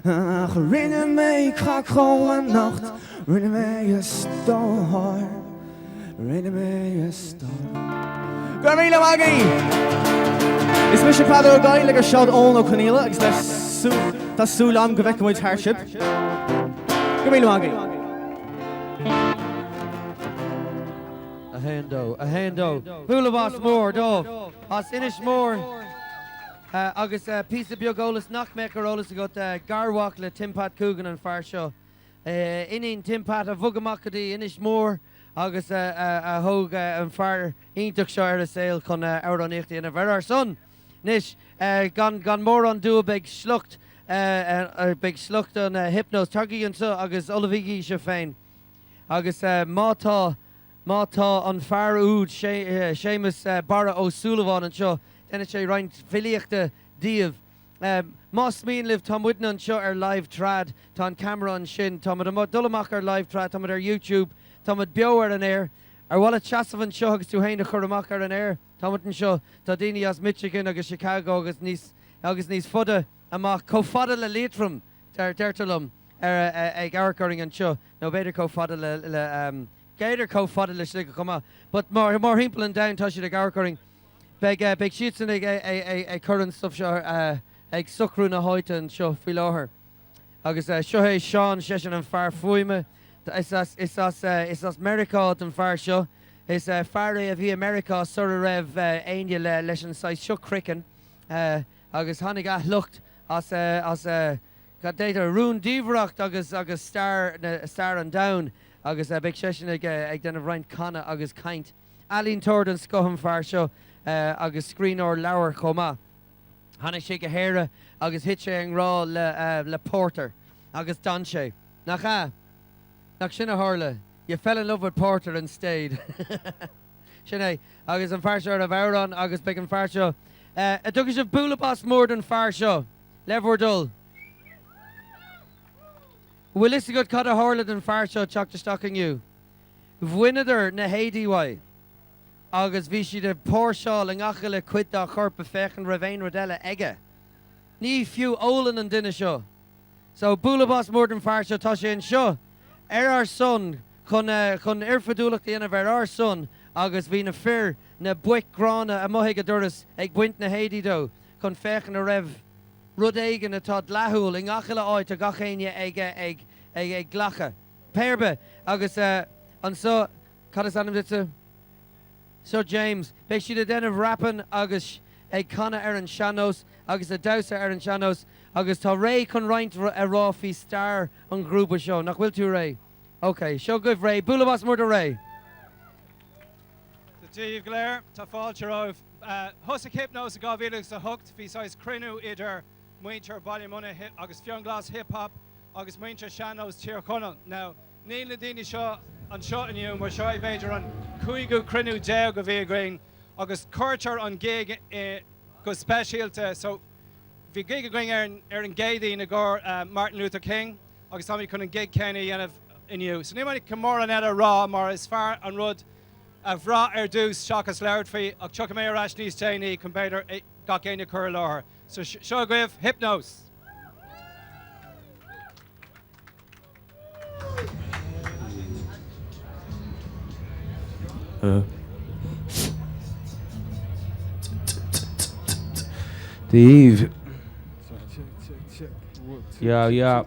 nach rinne mé cracó an nacht, rinne mé a stóthar, rinne mé a stóthar. Gramíle Bígí! Is mis Puball Gaeilge seod ón ó Caníla agus tá súil am go bhfeiceadh muid thart-sibh. Go míle Bígí. A hendo. Bhualabás mór, dómh. As inis mór. Agus písa beagolalas nach mecarólas agat garmhacht le timpat cúgan an fear seo. Inín timpat a bhugamachadí inis mór. Agus a thóg an fear ionach seo ar a saoil chun áraníochtaí ina bhar ar son. Nis, gan mór an dú big slucht an hypnos targaí an so agus olahíí se féin. Agus mátá an fear úd Séamus bara ó Súlaháin an seo, denna sé roint filíochta díobh. Má smíon libh tá muidna an seo ar Livetrad, tá an camera an sin, tá mud dulamach ar Livetrad, tá mud ar YouTube, tá mud beo ar an air. Ar bhla teasamh an seo agus tú héanana chur amach ar an air, tá mud an seo tá daoine as Michigan agus Chicago agus níos fada amach cófada le Leitrim deirtalum ar ag aircoring an seo. nó beidir cófada le gaidir cófada le slí go chuma. But mar himple an down tá siad ag aircoring. Beg siúsan ag churann stuff seo ag sucrú na háite an seo faoi láthair. Agus seo é Seán sesin an fear fuime. Is as America an fear seo. Is fear a bhí America sur a raibh aine leis an sais seo cricin. Agus tháinig lucht as déidir rún díomhreacht agus star an down. Agus big sesin ag denna bhraint canna agus caint. Alín Tord an scotham fear seo agus screen or leabhar chomá. Tháinig sé go héire agus hit sé an rá le Porter. agus Danche. Nach sinna Harla. You fell in love with Porter and stayed. Sinna, agus an farsha of Auron, agus big an farsha. A dugish of Bulabas more than farsha. Leverdul. Will this good cut a Harla than farsha chuck to stocking you? Vwinader na Haiti way. Agus vishi de Porsche and achile quit da chorpa fechen Ravain Rodella egge. Ní few Olin and dinner show. So Bulabas more than farsha tasha in show. Our son chun irfadúlach the end of our son agus bhí na fear na buic grana a mohiga duras ag buint na Haiti do chun fechen a rev rud eigen atá dlahúil in achile áit a gachéine ag glacha. Perbe agus an so cadas anam ditsa so James be si den of rapping agus ag conna an shanos agus a dausa an shanos agus tá Ray chun roint a ráfi star an grúpa show nach will tú Ray. Okay, show good Ray. Bulabas more to Ray. The Dave Glare, ta fáiltear Husik Hypnos a gavíleach sa hucht hí sais crinú idir muintear Ballymona agus fionglas hip hop agus muintear shanos tír conal. Now, níl na daoine seo an seo aniu mar seo bhéidir an cúigiú crinú déag go bhí grain agus cuirtear an gig go speisialte. So bhí gig a grain ar an gaidí na gcór Martin Luther King agus táimí chun an gig Kenny dhéanamh iniu. So níl cumór an eile rá mar is fearr an rud a bhrá ar dús seachas Leictreach ach tucha mé ar ais níos déanaí chun beidir gach éine cur láthair. So seo gaibh Hypnos. Steve. Yeah.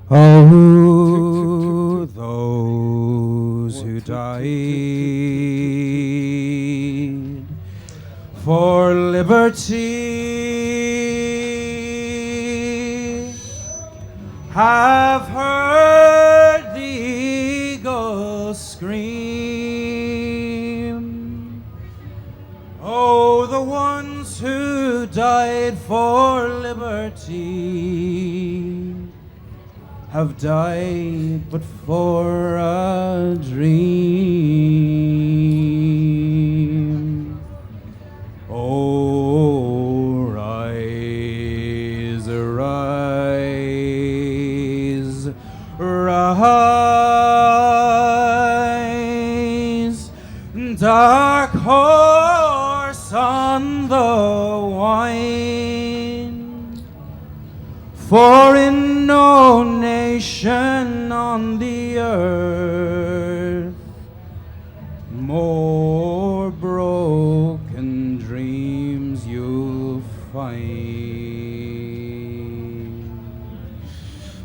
Oh, those who died for liberty have heard the eagle scream. Oh, the ones who died for liberty have died but for a dream. Oh, rise, rise, rise, dark horse on the wine, for in no nation on the earth more broken dreams you'll find.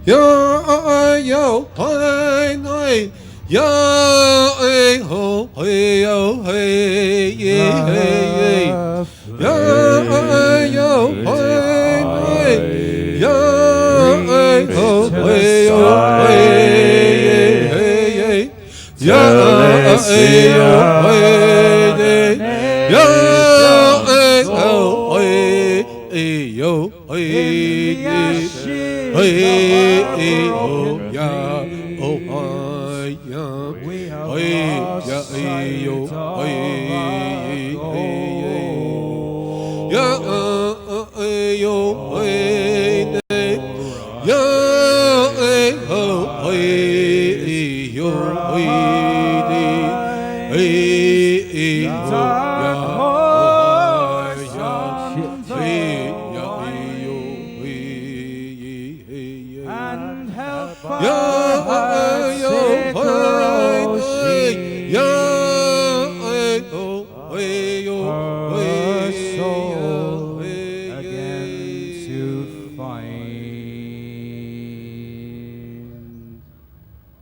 Yo, hey, hey, yo, hey, ho, hey, yo, hey, yeah, hey, yo, yo, hey, hey, yo, hey, ho, hey, yo, hey, hey, yo, hey, yo, hey, yo, hey, ho, hey, yo, hey, hey, oh, yeah, oh, yeah, hey, yo, hey, yeah, yo, hey, yeah, oh, hey, yo, hey,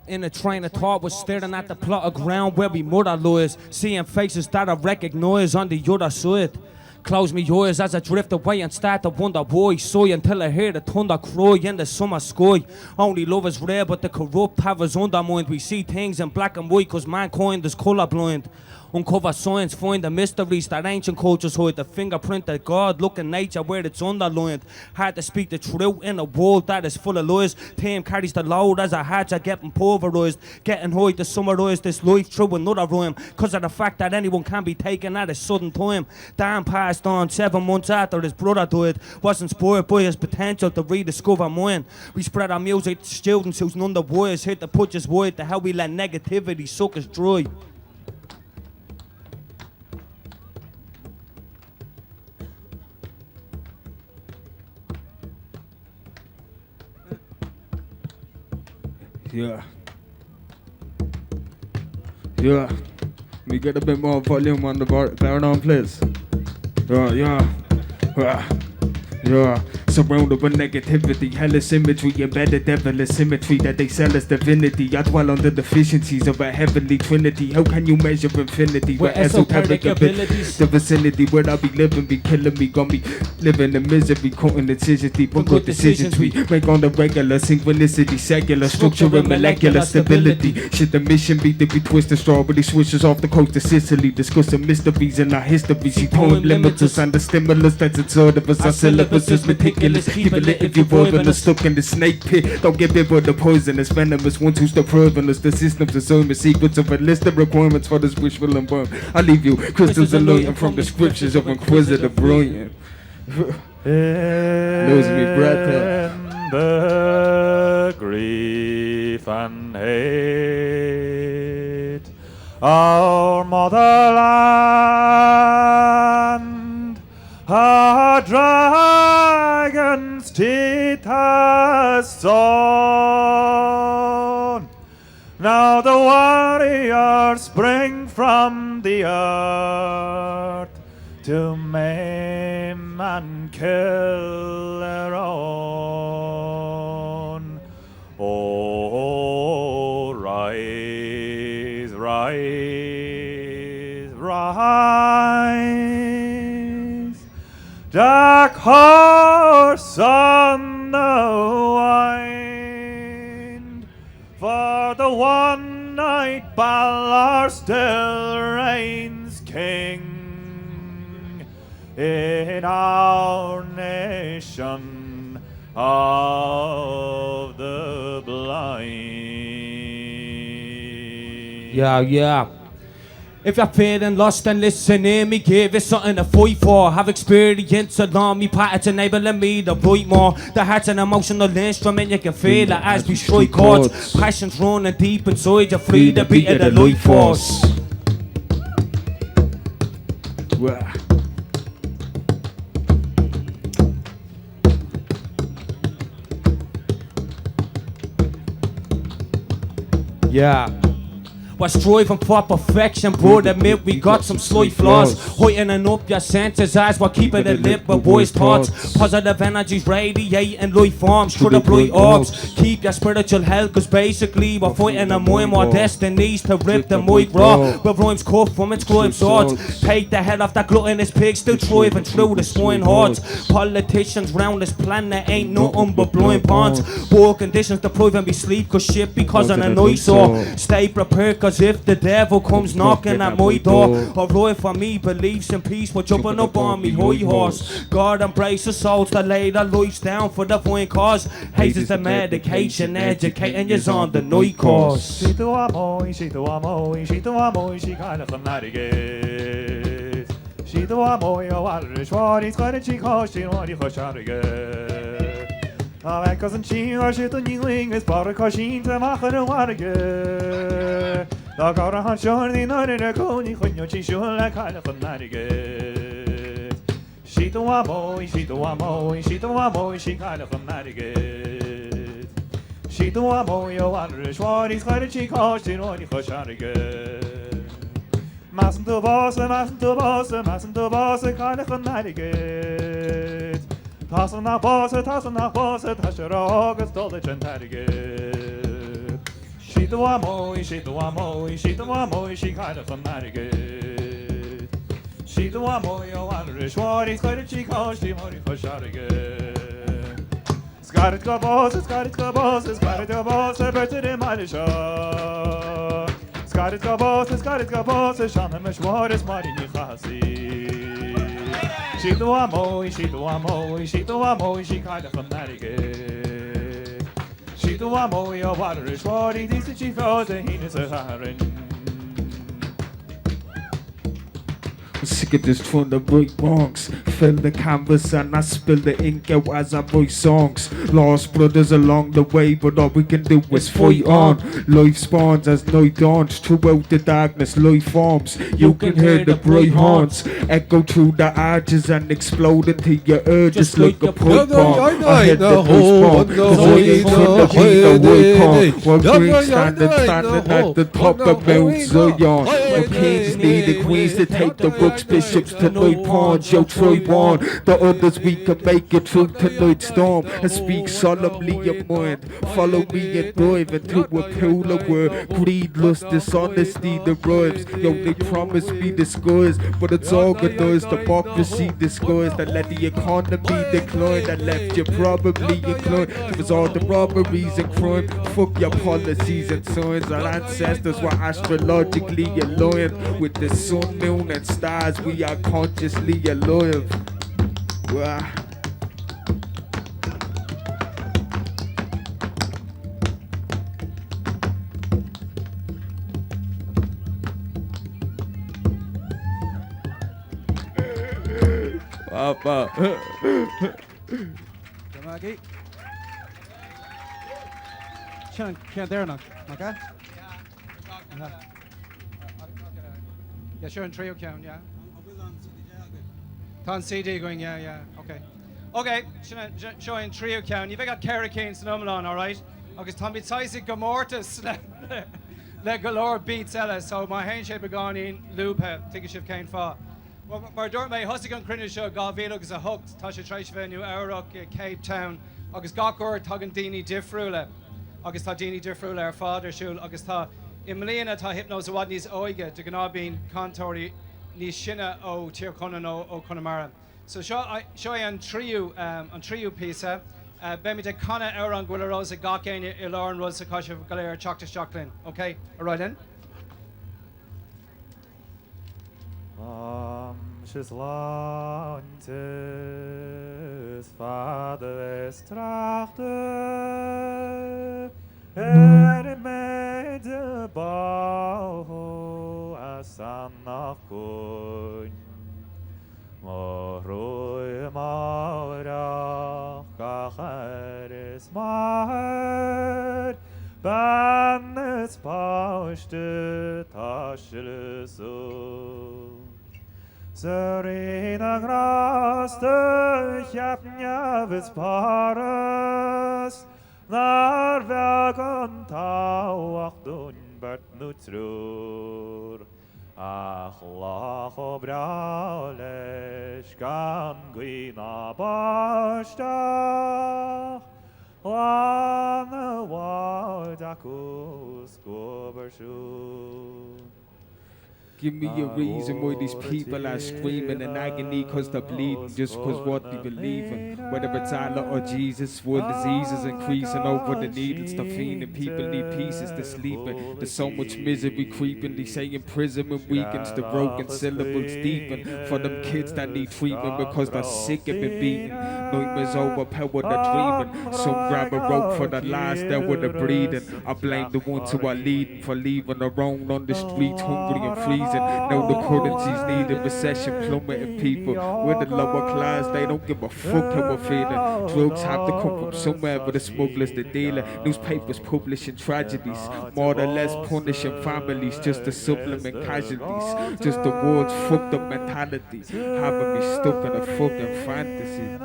In a train of thought was staring at the plot of ground where we murder lawyers, seeing faces that I recognize on the other side. Close me eyes as I drift away and start to wonder why. Soy until I hear the thunder cry in the summer sky. Only love is rare, but the corrupt have us undermined. We see things in black and white cause mankind is colorblind. Uncover science, find the mysteries that ancient cultures hide. The fingerprint of God, look in nature where it's underlined. Hard to speak the truth in a world that is full of lies. Time carries the load as a hatch are getting pulverized. Getting high to summarize this life through another rhyme. Cause of the fact that anyone can be taken at a sudden time. Dan passed on 7 months after his brother died. Wasn't spoiled by his potential to rediscover mine. We spread our music to students who's none the wise. Hit the punches wide to how we let negativity suck us dry. Yeah. Yeah. We get a bit more volume on the baritone, please. Yeah. Yeah. Surrounded with negativity, hellish symmetry, embedded devilish symmetry that they sell as divinity. I dwell on the deficiencies of a heavenly trinity. How can you measure infinity with esoteric abilities? The vicinity where I be living be killing me, got me living in misery, quoting decisions deep on good decisions we make on the regular. Synchronicity, secular structure and molecular stability. Should the mission be to be twisted strawberry swishers off the coast of Sicily, discussing mysteries in our history. She poem limits us and the stimulus that's inside of us. Our syllabus is meticulous. Keep it lit if you're boiling us, stuck in the snake pit. Don't get bit by the poisonous venomous ones who stop proving us. The system's assuming secrets of a list of requirements for this wishful and burn. I leave you crystals alluring from the scriptures of inquisitive brilliant. Lose me breath. The grief and hate, our motherland, our dragon's teeth has sown. Now the warriors spring from the earth to maim and kill their own. Oh, rise, rise, rise, dark horse on the wind, for the one night Balor still reigns king in our nation of the blind. Yeah. If you're feeling lost, then listen in me. Give it something to fight for. Have experience along me path, enabling me to write more. The heart's an emotional instrument, you can feel it as we strike chords. Passion's running deep inside you, free to beat of the life force. Yeah. We're striving for perfection, but admit we got some slight flaws. Heightening up your senses as we're keeping it lit with boys' thoughts. Positive energies radiating life forms through the bright orbs. Keep your spiritual health, cause basically we're fighting a more and more destinies to rip the mic raw. With rhymes cut from inscribed swords. Take the head off that gluttonous pig, still thriving through the swine hordes. Politicians round this planet ain't nothing but blind ponds. Poor conditions to prove and be sleep, cause shit because of the noise. Or stay prepared, cause if the devil comes knocking at my door, or right for me believes in peace, we're jumping up on me high horse. God embrace the souls that lay their lives down for the fine cause. Hate is the medication, educating you's on the night course. She do amoy, she do amoy, she do amoy, she kind of fanatics. She do amoy, oh, what is what he's got a cheek, oh, she want you for shouting. Avec as an sin ar shit an yingling is bar cashin to machen a warge. Da gar a han shorn in a coni khunyo chi shul la kind of fanatic. She do amoy, she do amoy, she do amoy, she kind of fanatic. She do amoy, oh, what is what he's got a cheek, oh, she want you for shouting. Massen to boss, massen to boss, massen to boss, kind of fanatic. Tassen nach Bosse, tasche Roges, dolle Gentarige. She do amoy, she do amoy, she do amoy, she kind of fanatigue. She do amoy, oh, Irish, what he's got a cheek, oh, she money for shouting. Scarlet go boss, scarlet go boss, scarlet go boss, better than my show. Scarlet Gabos, Shana Meshwaris Marini Khasi. She do a moi, she kind of fanatical. She do a moi, a water is worthy, this is she throws a heinous a herring. Sick of this trying to write wrongs. Fill the canvas and I spill the ink out as I write songs. Lost brothers along the way, but all we can do is fight on. Life spawns as night dawns. Throughout the darkness, life forms. You can hear the bright horns echo through the arches and explode into your ear just like a pipe bomb. I hit the voice bomb, cause I ain't from the heat of white corn. While Greeks standing at the top of Mount Zion. The kings need the queens to take the rooks, bishops to night pawns. Yo, Troy warn the others we can make it through tonight's storm and speak solemnly your mind. Follow me and dive into a pool of where greed, lust, dishonesty derives. Yo, they promise me disguised, but it's organized democracy disguised that let the economy decline, that left you probably inclined towards all the robberies and crime. Fuck your policies and signs. Our ancestors were astrologically aligned with the sun, moon and stars. We are consciously alive. Wow. Papa. Maggie. Can't there now, okay? Yeah, sure, in trio count, yeah. Ton CD going, yeah, okay. Okay, showing trio count. You've got Kerricane Snumlon, all right? Because Tommy Tysik Gomortis, le galore beats Ella, so my handshake began in loop, take a shift cane for. Mar dúirt mé thosaigh an cruinne seo gá bhfleadhóg is a hocht tá sé tréis bheith Éireach Cape Town agus gachúir tugann daoine difriúla agus tá daoine difriúla ar fád arsúil agus tá i mbliana tá hipnós a bhfad níos óige de gná bíon cantóirí níos sinne ó tír conan ó Connemara. So seo an tríú písa be mi de canna ar an ghuiile rós a gacéine I láran rós a caiisih galéir teachtas Jacqueline. Okay, all right then? She's Lantes, Vater ist trachte, made the bau as nach kun. Moroi maura kacheres mahert, bannes pauste taschelso. Serena graste, japnjavis paras, nar vegan tauach dun bert nutrur. Ach lach obraulesh gan gwina bastach, lana wadakus gobershu. Give me a reason why these people are screaming in agony cause they're bleeding just cause what they believe in. Whether it's Allah or Jesus, world diseases increasing over the needles to feeding. People need pieces to sleep in. There's so much misery creeping. They say imprisonment weakens the broken syllables deepen. For them kids that need treatment because they're sick and been beaten. Nightmares overpower the dreaming. Some grab a rope for the last that were the breathing. I blame the ones who are leading for leaving their own on the streets hungry and freezing. Now the currencies need a recession plummeting people. We're the lower class, they don't give a fuck how we're feeling. Drugs have to come from somewhere, but the smugglers, the dealer. Newspapers publishing tragedies, more or less punishing families just to supplement casualties. Just the world's fucked up mentality, having me stuck in a fucking fantasy.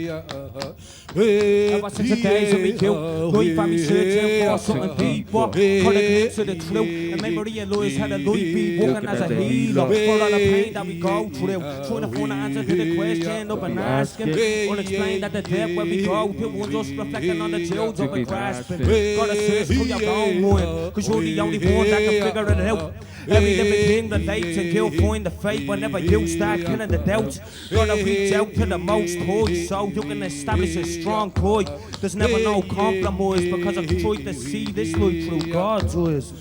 Ever since the days of me kill, Louis found me searching for something deeper. For the glimpse of the truth, and made me realize how the Louis be walking as a healer. For all the pain that we go through, trying to find the answer to the question up and asking. Unexplained at the depth where we go, people just reflecting on the jewels of a grasping. Gotta search through your own mind, cause you're the only one that can figure it out. Every living thing relates and you'll find the faith whenever you start killing the doubts. Gotta reach out to the most high so you can establish a strong core. There's never no compromise because I've tried to see this light through God's eyes.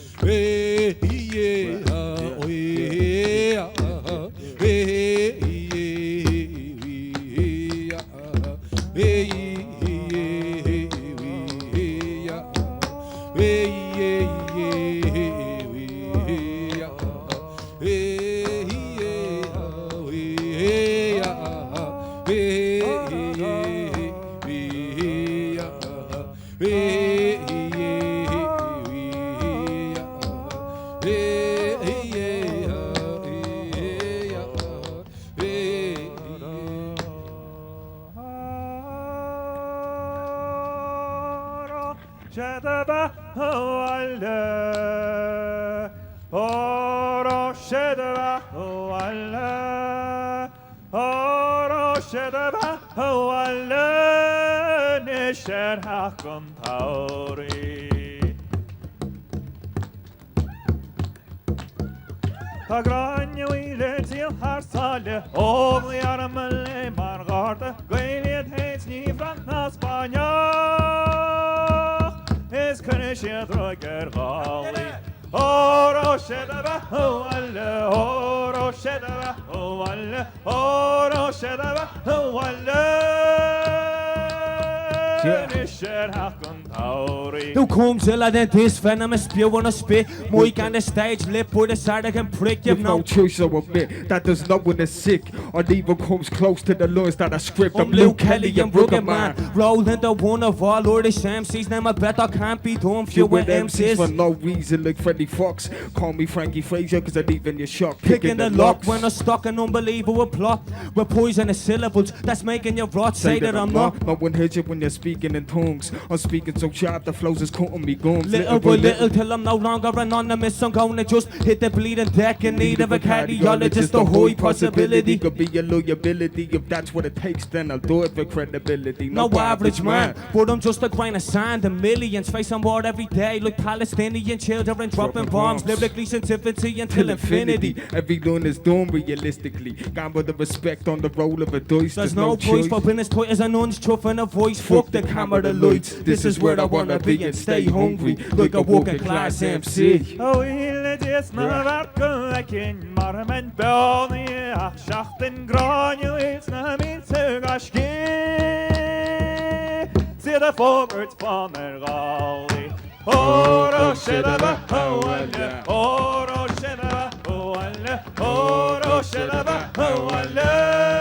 Who comes ill and this venomous spew on a spit? Moik on the stage, lip with a side I can prick. You've no choice to admit that there's no one that's sick or even comes close to the lines that I script. I'm Luke Kelly and Brooklyn man, rolling the one of all or the MCs. Name I bet I can't be done few with MCs for no reason like Freddie Fox. Call me Frankie Fraser cause I leave in your shock. Picking the lock when I stuck an unbelievable plot with poisonous syllables that's making you rot. Say that I'm not. No one hears you when you're speaking in tongues. I'm speaking so sharp the flows is cutting me gums. Little by little till I'm no longer anonymous. I'm gonna just hit the bleeding deck in need of a cardiologist. A high possibility could be your loyalty. If that's what it takes, then I'll do it for credibility. No average man, but I'm just a grain of sand. And millions facing war every day like Palestinian children dropping bombs. Lyrically since infancy until infinity. Every line is done realistically. Gone with the respect on the roll of a dice. There's no choice for being as tight as a nun's chuff and a voice. Fuck the camera, the lights. This is where I wanna be and stay hungry like a working class MC. Oh, ile jest na warku, jakin marmen pełny, ach schachten graniu jest na mince gaszki. See the forwards from their galley. Oro shedaba, oh Allah, oro shedaba, oh Allah, oro shedaba, oh Allah.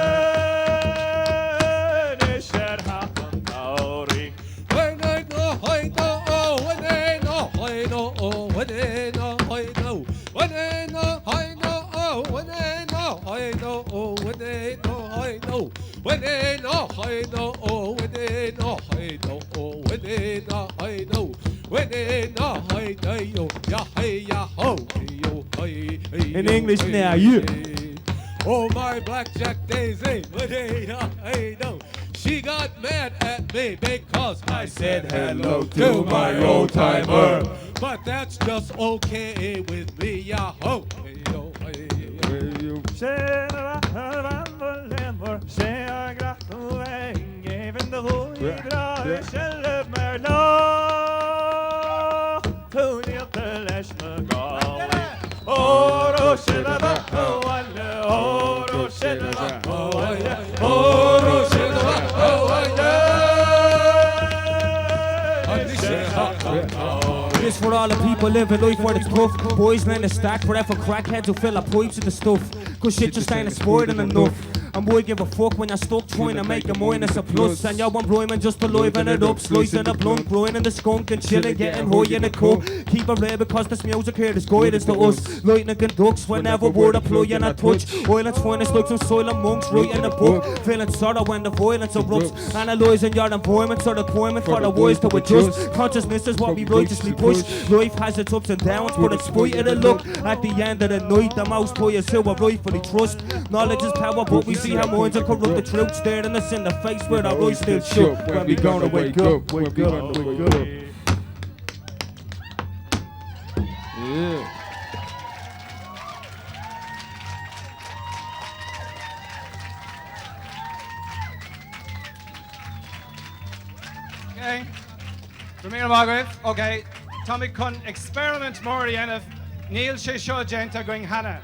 In English now, you. Oh, my blackjack daisy, I know. She got mad at me because I said hello to my old timer. But that's just okay with me, yahoo. Oro shedaba, oh Allah, oro shedaba, oh Allah, oro shedaba, oh Allah. This for all the people living life where it's tough. Boys laying a stack for effort crackheads who fill up pipes with the stuff. Cause shit just ain't sporting enough. And boy give a fuck when you're stuck trying to make a minus a plus. And you're employment just to liven it up, slicing a blunt, growing in the skunk and chilling, getting high in the cup. Keep it real because this music here is guidance to us. Lightning conducts whenever word applying a touch. Violence finest like some silent monks writing a book. Feeling sorrow when the violence erupts. Analysing your environment or requirement for the wise to adjust. Consciousness is what we righteously push. Life has its ups and downs, but in spite of the luck, at the end of the night, the most pious who I rightfully trust. Knowledge is power, but we see how minds are corrupt. The truth staring us in the face with our eyes still shut. When we gonna wake up, wake up, wake up. Yeah. Okay. Ramiro Margaret. Okay. Tommy Kun experiment more the Neil Shisho Genta going Hannah.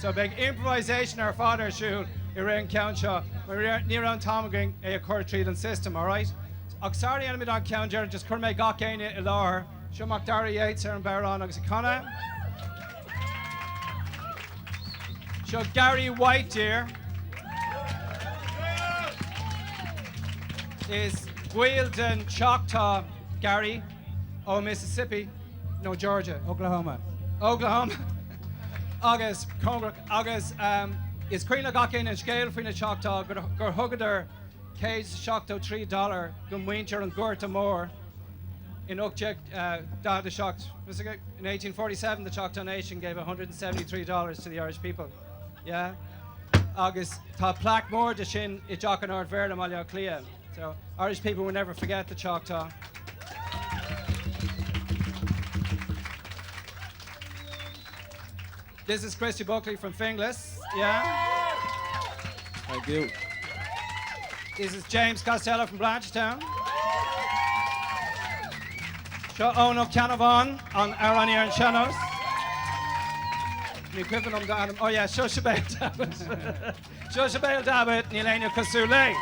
So big improvisation our father shoot around Counshaw. We're near on Tom going a court treating system, alright? Oxari enemy on Counter, just couldn't make Gokane a lower. Shumak Dari Yates and Baron Oxicona. Show Gary White here. Is Wheeldon Choctaw Gary. Oh, Mississippi. No, Georgia. Oklahoma. August, August, is Kíla Cairde and scale for the Choctaw, gur hugger cage Choctaw $3, gun winter and Gurta more in Ukjek, the Shocked. In 1847, the Choctaw Nation gave $173 to the Irish people. Yeah. August, ta plaque more the shin, it jock and art verda malia clear. So, Irish people will never forget the Choctaw. This is Christy Buckley from Finglas. Yeah. Thank you. This is James Costello from Blanchetown. Show Ono Canavan on Aranier and Shanos. Oh yeah, Shoshabail Dabbit. Shoshabail Dabbit, Nilania Kasule.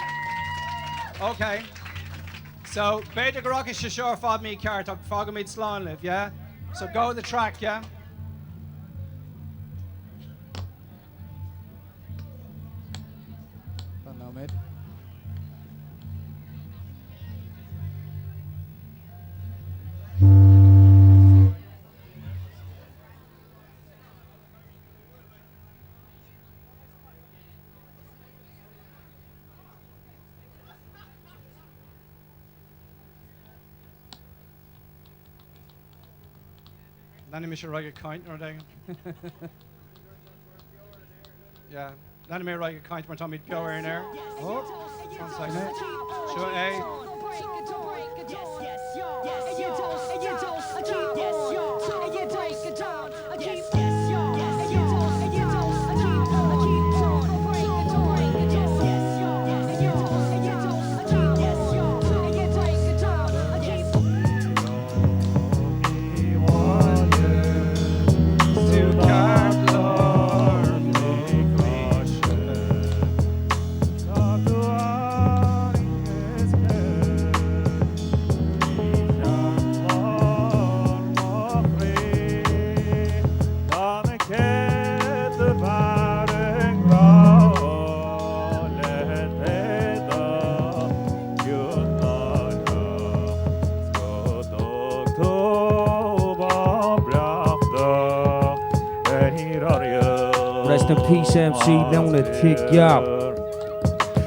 Okay. So, Beta Garaki Shashor Fod Me Cart, Fogamid Slán Live, yeah? So go the track, yeah? Don't know, mate. Danny Misha Roger Kint or dang. Yeah. Danny Misha Roger Kint or Tommy Go in there. Oh, 1 second. Show A. Rest in peace, MC Lunatic, yo.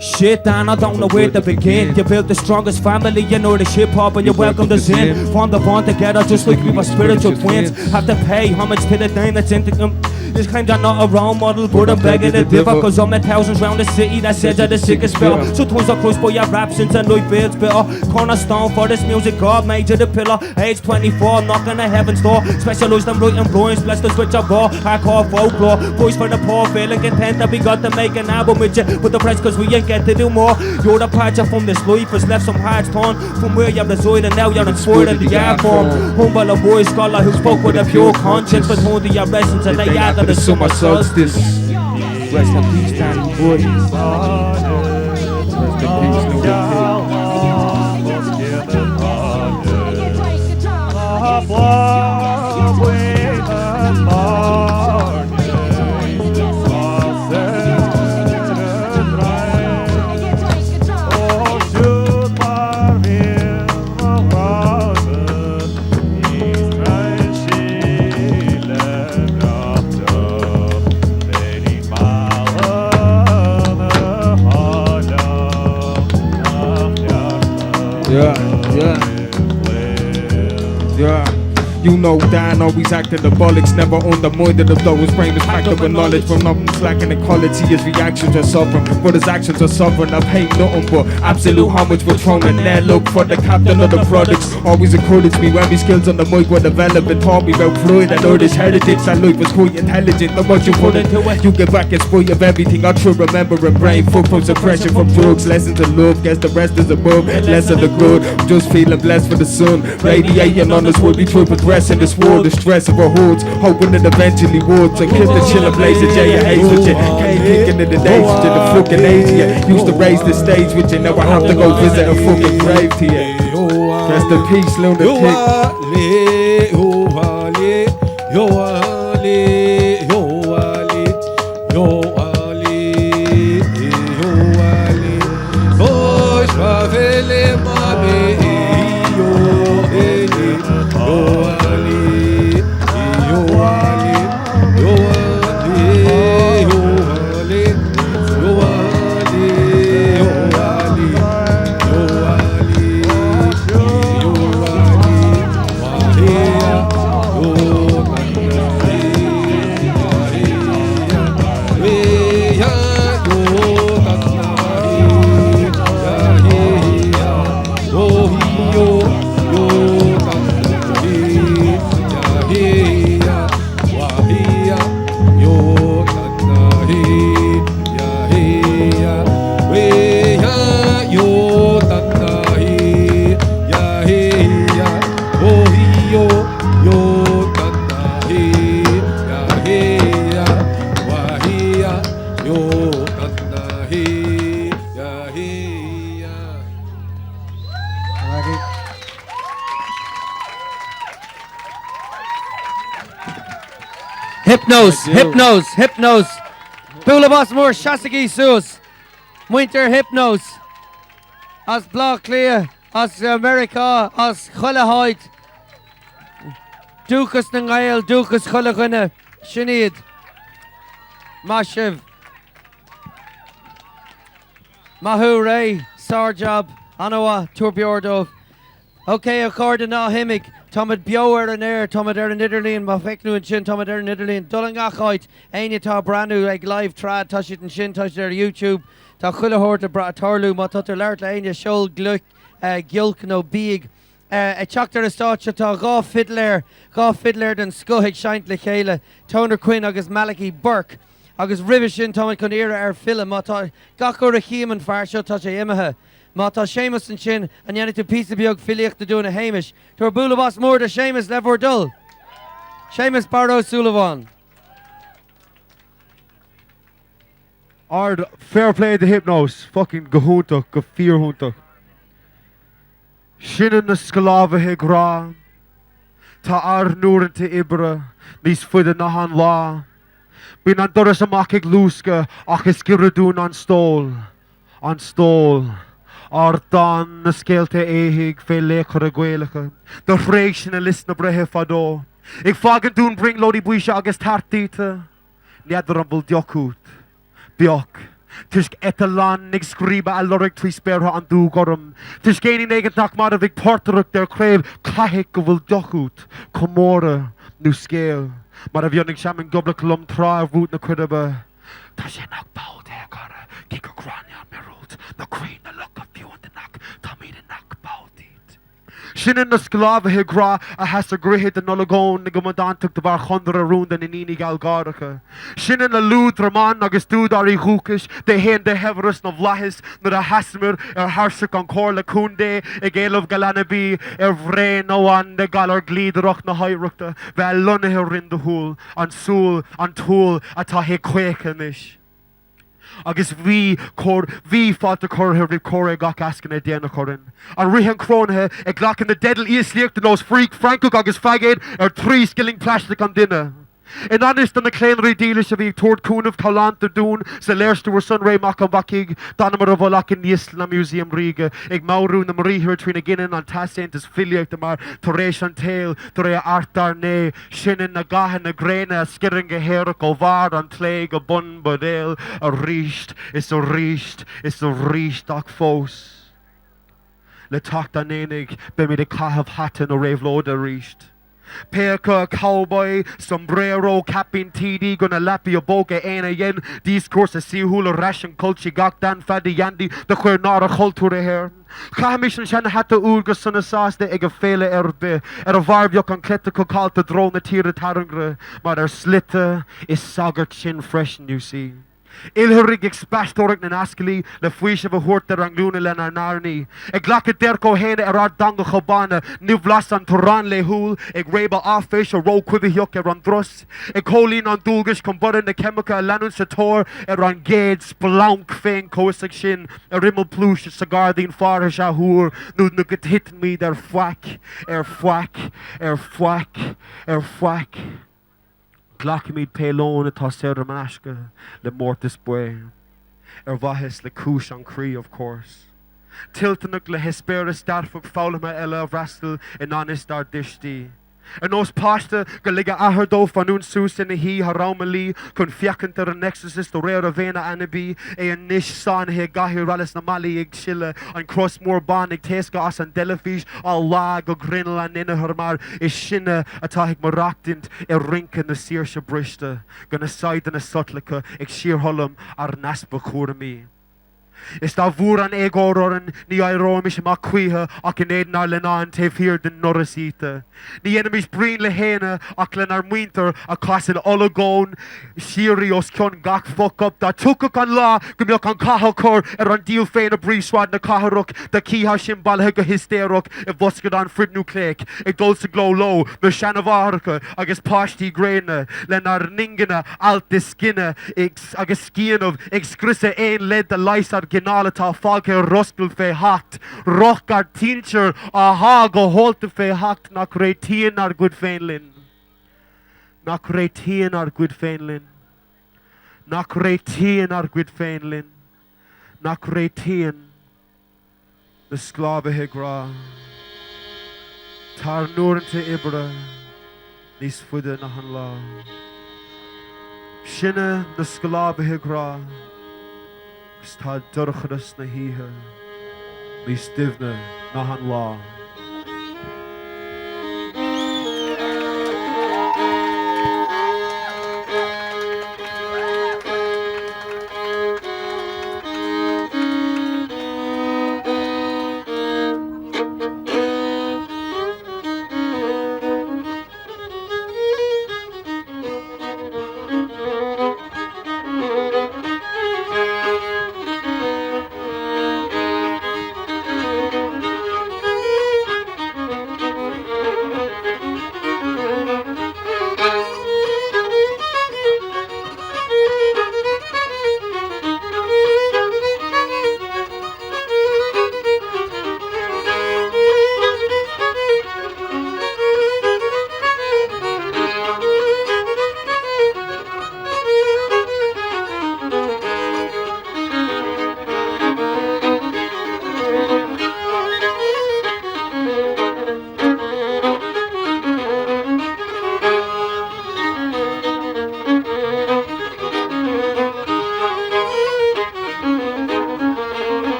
Shit, and I don't know where to begin. You built the strongest family, you know the hip hop, and you welcomed us in. Formed the bond together just like we were spiritual twins. Have to pay homage to the thing that's into them. This kind of not a role model, but I'm begging to differ. Cause I'm at thousands round the city that says that the sickest spell. Sometimes I crushed by your absence and life feels bitter. Cornerstone for this music, God made you the pillar. Age 24, knocking at heaven's door. Specialised in writing rhymes, blessed us with your raw hardcore folklore. Voice for the poor, feeling content that we got to make an album with you. But the price cause we ain't get to do more. You're the departure from this life has left some hearts torn. From where you're residing now you're inspired in the art form. Humble a boy scholar who spoke with a pure conscience. But hold your essence and they are the summer solstice. Rest in peace, Danny Boy. Rest in peace, Lunatic. You know Dan always acting the bollocks, never undermined the though his brain is packed up with knowledge from nothing slacking in quality. His reactions are sovereign, but his actions are sovereign. I've hate nothing but absolute homage for throwing there. Look for the captain of the products. Always encouraged me when my skills on the mic were developing. Taught me about Floyd and Irish heritage. That life was quite intelligent. The much you put into it, you get back and spoil of everything. I true remember and brain fuck from suppression from drugs. Lessons of love, guess the rest is above. Less of the good, I'm just feeling blessed for the sun. Radiating on us will be true progressing this world. The stress of our hoods, hoping it eventually would. So keep the chill and blaze of J Hayes with you. Can't kicking in the days to the fucking age. Yeah, used to raise the stage with you. Now I have to go visit a fucking grave to you. Rest in peace, lunatic. Hypnos. Búlabás mór Shasagi Sus. Winter Hypnos. As Block Clear, as America, as Chulahaid. Dukas Nangail, Dukas Chulaguna, Sinead. Mashiv. Mahu Ray, Sarjab, Anawa, Turbiordov. Okay, according to Himig. Tomad Biower and Air, Tomad Air and Italy and Mafeknu and Shin, Tomad Air and Italy and Dullangachite, Ainita Branu, like Livetrad, Tushit and Shin, Tush their YouTube, Ta Chulahorta Bratarlu, Matutter Lartla, Aina Shoal, Gluck, Gilk, no Bígí, a Choctor Astacha, Ta Gaw Fiddler, and Skuhig Shint Leictreach, Toner Quinn, August Malachy Burke, August Rivishin, Tomad Conera Air Phila, Mata, Gakor Rahim and Farsho, Tush Imaha. Mata Seamus and Shin, and Yanni to piece of Beochraoladh to doing a Hamish. To our Búlabás mór to Seamus Levor Dull. Seamus Barrow Sullivan. Ard fair play the Hypnos. Fucking Gahunta, Gafir Hunta. Shinnen na Skalava Higra. Ta ar Nuren te Ibra. Nis Fudda Nahan La. Bin an Doris Amakig Luska. Achis Giradun on Stol. On Stol. Ardan na skeelte ehig veel Leictreach Gaeilge. De vrees na list na brehe fado. Ik vagen doen bring lodi buisha agus tartite. Nieder an bul diokut. Biok. Tusk etalan nig skriba a lorig twi sperha an dugorum. Tusk geni negen tak mar vig porteruk der krev kahik gul diokut. Komore nu skeel. Maar of jonnig shaman gobla klum tra root na kudaba. Tas je nak bouwt herkare. Kik a grania merult. The queen the look of you and the knock. Tommy the knock about it. Shinnen na Skalava Higra, a has a grihit and Nolagon, the Gomadan took the bar Hondra Rund and Inini Galgaraka. Shinnen na Ludraman, Agustudari Hukish, the hen the Heverus of Lahis, the Hasmer, Harshik on Korla Kunde, a gale of Galanabi, Evre no one, the Galar Gliederoch na Hairukta, Val Lunneher in the Hool, on Soul, on Tool, a Tahe Quakenish. Agus vi fought the cor her core gach asking a dena corin. And rihan crone a glock in the deadly east liek the nose freak Franco agus fagade 3 skilling plastic on dinner. In honest and the clanry dealish of a toward coon of Kaulant the Doon, Celeste to her son Ray Makabakig, Donamar of Olak in the Isla Museum Riga, Ig Mauru the Marie here between again and Tassent is Filiak the Mar, Toration Tail, Torea Artar Ne, Shinnin Nagahan a Grena, Skirring a Herico Var and Plague a Bun Bodale, a Reached, it's a Reached, it's a Reached Doc Fos. Le tacht an énig, be mi de cahabh hatan o bhFleadhóg ríist. Pecha, cowboy, sombrero, capping TD, gonna lappy a boga aina yen, discourse a sea hula ration culture gach dan faddy yandi, the queer nara culture here. Chamishan shan hata urga son a sauce de ega fele erbe, a varbiok an kletical call to drone the tira tarangre, but er slitte is sagar chin fresh, you see. Ilhurig expastoric na ascali, le fuish of a horta rangluna len arnarni. Eg laka derko hene erad danga chobana, nivlas an turan le hul, eg reba affish or ro quivihyok eran drus. Eg colin on dulgish comburin the chemical lanun sator eran gade splank fein coisig shin, a rimmel plush cigar din farish ahur, nud nuket hit me der fwack, fwack, fwack, fwack. Glachimid pelón atá sér manasca le mortis bue. Vahis le cúis an crí, of course. Tiltanach le hespéras darfug fáilma eile vrastal in anistar dishtí. An os pasta go liga ahardó fanún sús in hí harámalí chun fiacantar an exorcist do réir a bhéna anabí an níos san he gahir ralas na malí ag sile an crossmór ban ag téasca as an delafís á lá go grinal an inahar mar is sinne atá ag marachtant rincan na síirse brista gona said na sutlacha ag siartholm ar naspa churamí. Is da bhúr an éagóran ní airómis má cuithe ach in éadnar lenáin taobh hir den norasíte. Ní enemies brín le héine ach len ar muinter a casan olagón sirí os cion gach fuck up da tucach an lá go mbeoch an cahacór ar an díl féin a bríswad na caharach da cíha sin balthe go hystéarach I bhoscad an fridnú cléic ag dul sa gló lo me seanna bharcha agus páistí gréine len ar ningana alta skinne agus scíanamh ag scrisa éon led de leisar Ginala tá fáge rostul fé hacht, roch ar tíintir a há go holta fé hacht nach ré tían ar good féin linn. Nach ré tían ar good féin linn. Nach ré tían ar good féin linn. Nach ré tían na sclábathe grá. Tar nuairnta ibre níos fuide nach an lá. Sinne na sclábathe grá. Tá durchadas na híthe, níos duimhne nach an lá.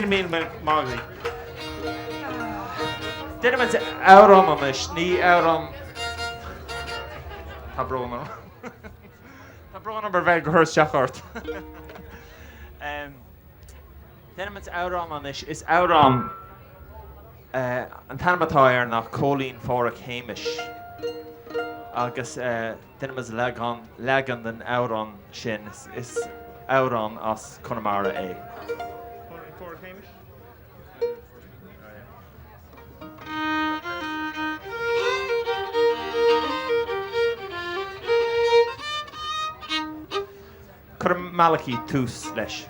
míl mágaí. Duine man áram anis, ní áram Tá brona. Tá brona bar bheith go thuir seachart. Duine man áram anis is áram an tanmatá ar nach cólín fóra chéimiis. Agus duine man legan den áram sin is áram as Connemara é. Cur malachi tús leis.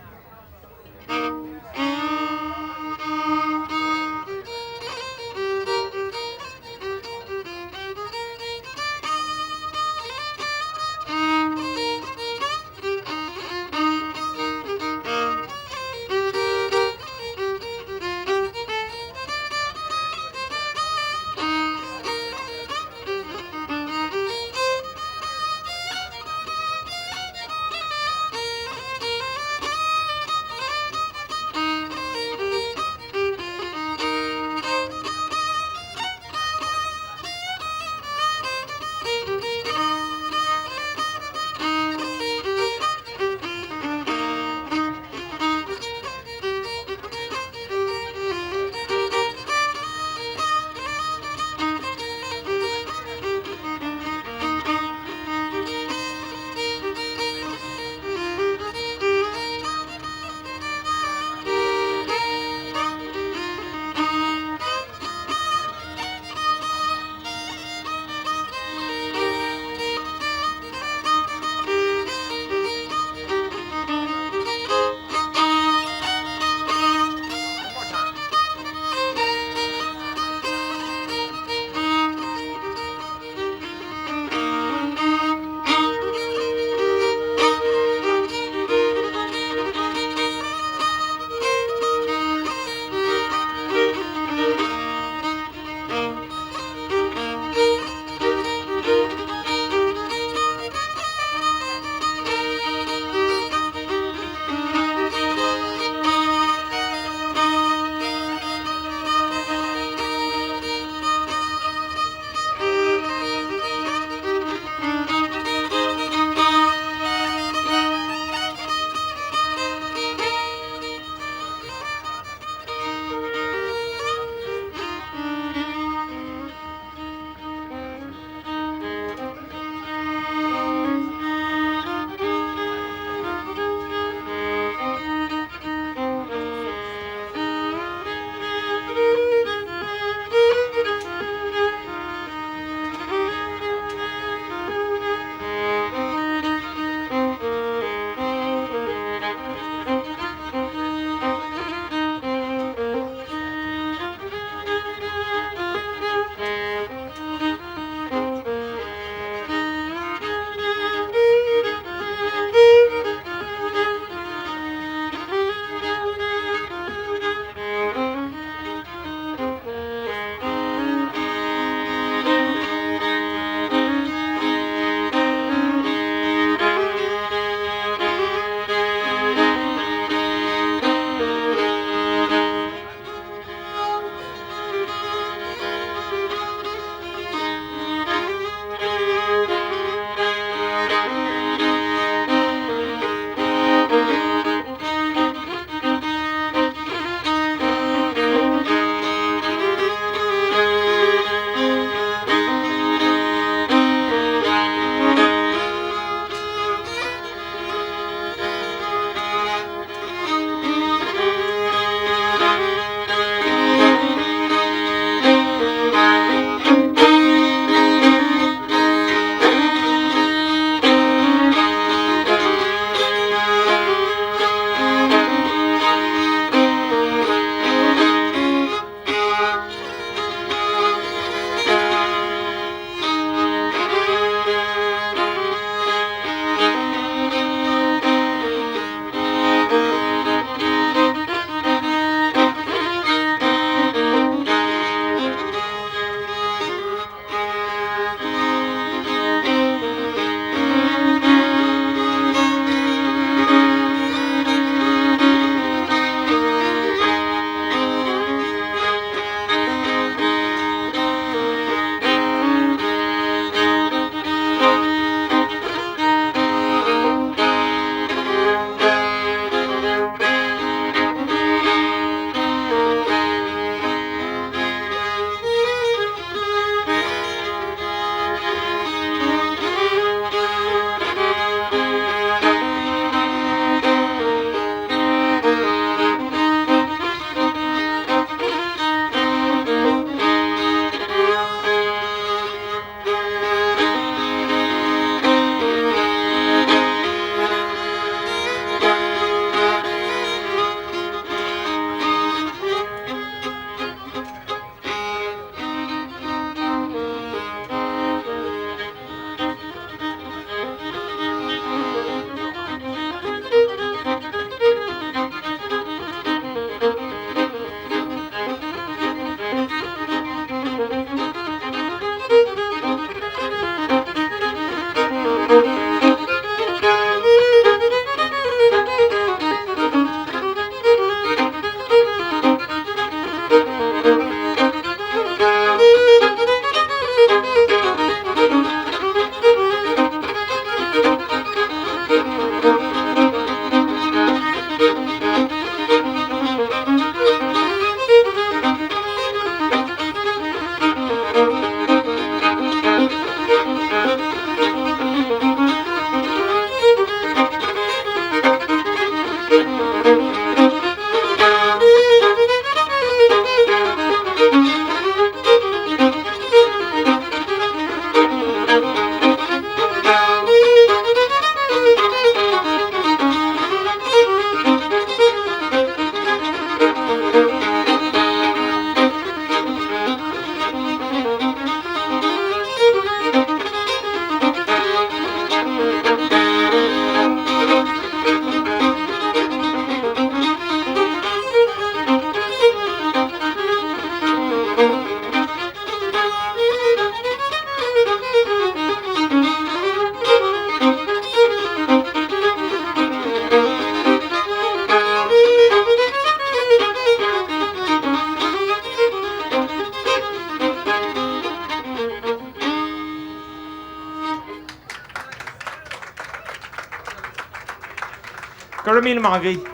Gur míle magadh.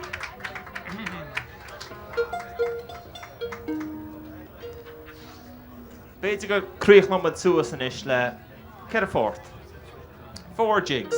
Beidir go críoch nó mud suas san is le cead a fort. 4 jigs.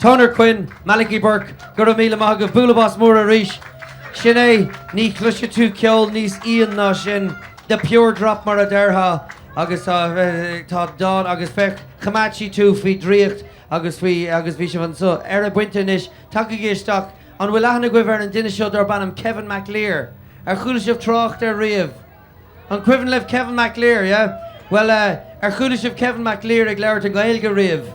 Toner Quinn, Malachy Burke, Guramila Mahaga, Bulabas Mura Rish, Shine, Ni Clusha Tu Ceol, Nis Ian Nashin, The Pure Drop Maraderha, August Todd Dawn, August Feck, Kamachi Tu, Fi Driecht, August Vishavan So, Era Buintanish, Takagish Stock, on Willahana Gwiver and Dinisho Durbanum, Kevin McLear, Archulish of Troch der Riv, on Quiven Lev Kevin McLear, yeah? Well, Archulish of Kevin McLear, Leictreach Gaeilge Riv.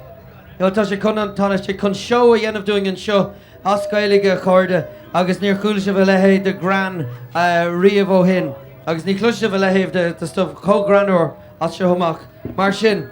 Yo, Tasha Kunan Tanash, Kun show a yen of doing and show, Oscailiga Cairde, August near Chulish of Alehe, the Gran Riv O'Hin, August near Chulish of Alehe, the stuff, Co Granor, Oshahomak, Marshin.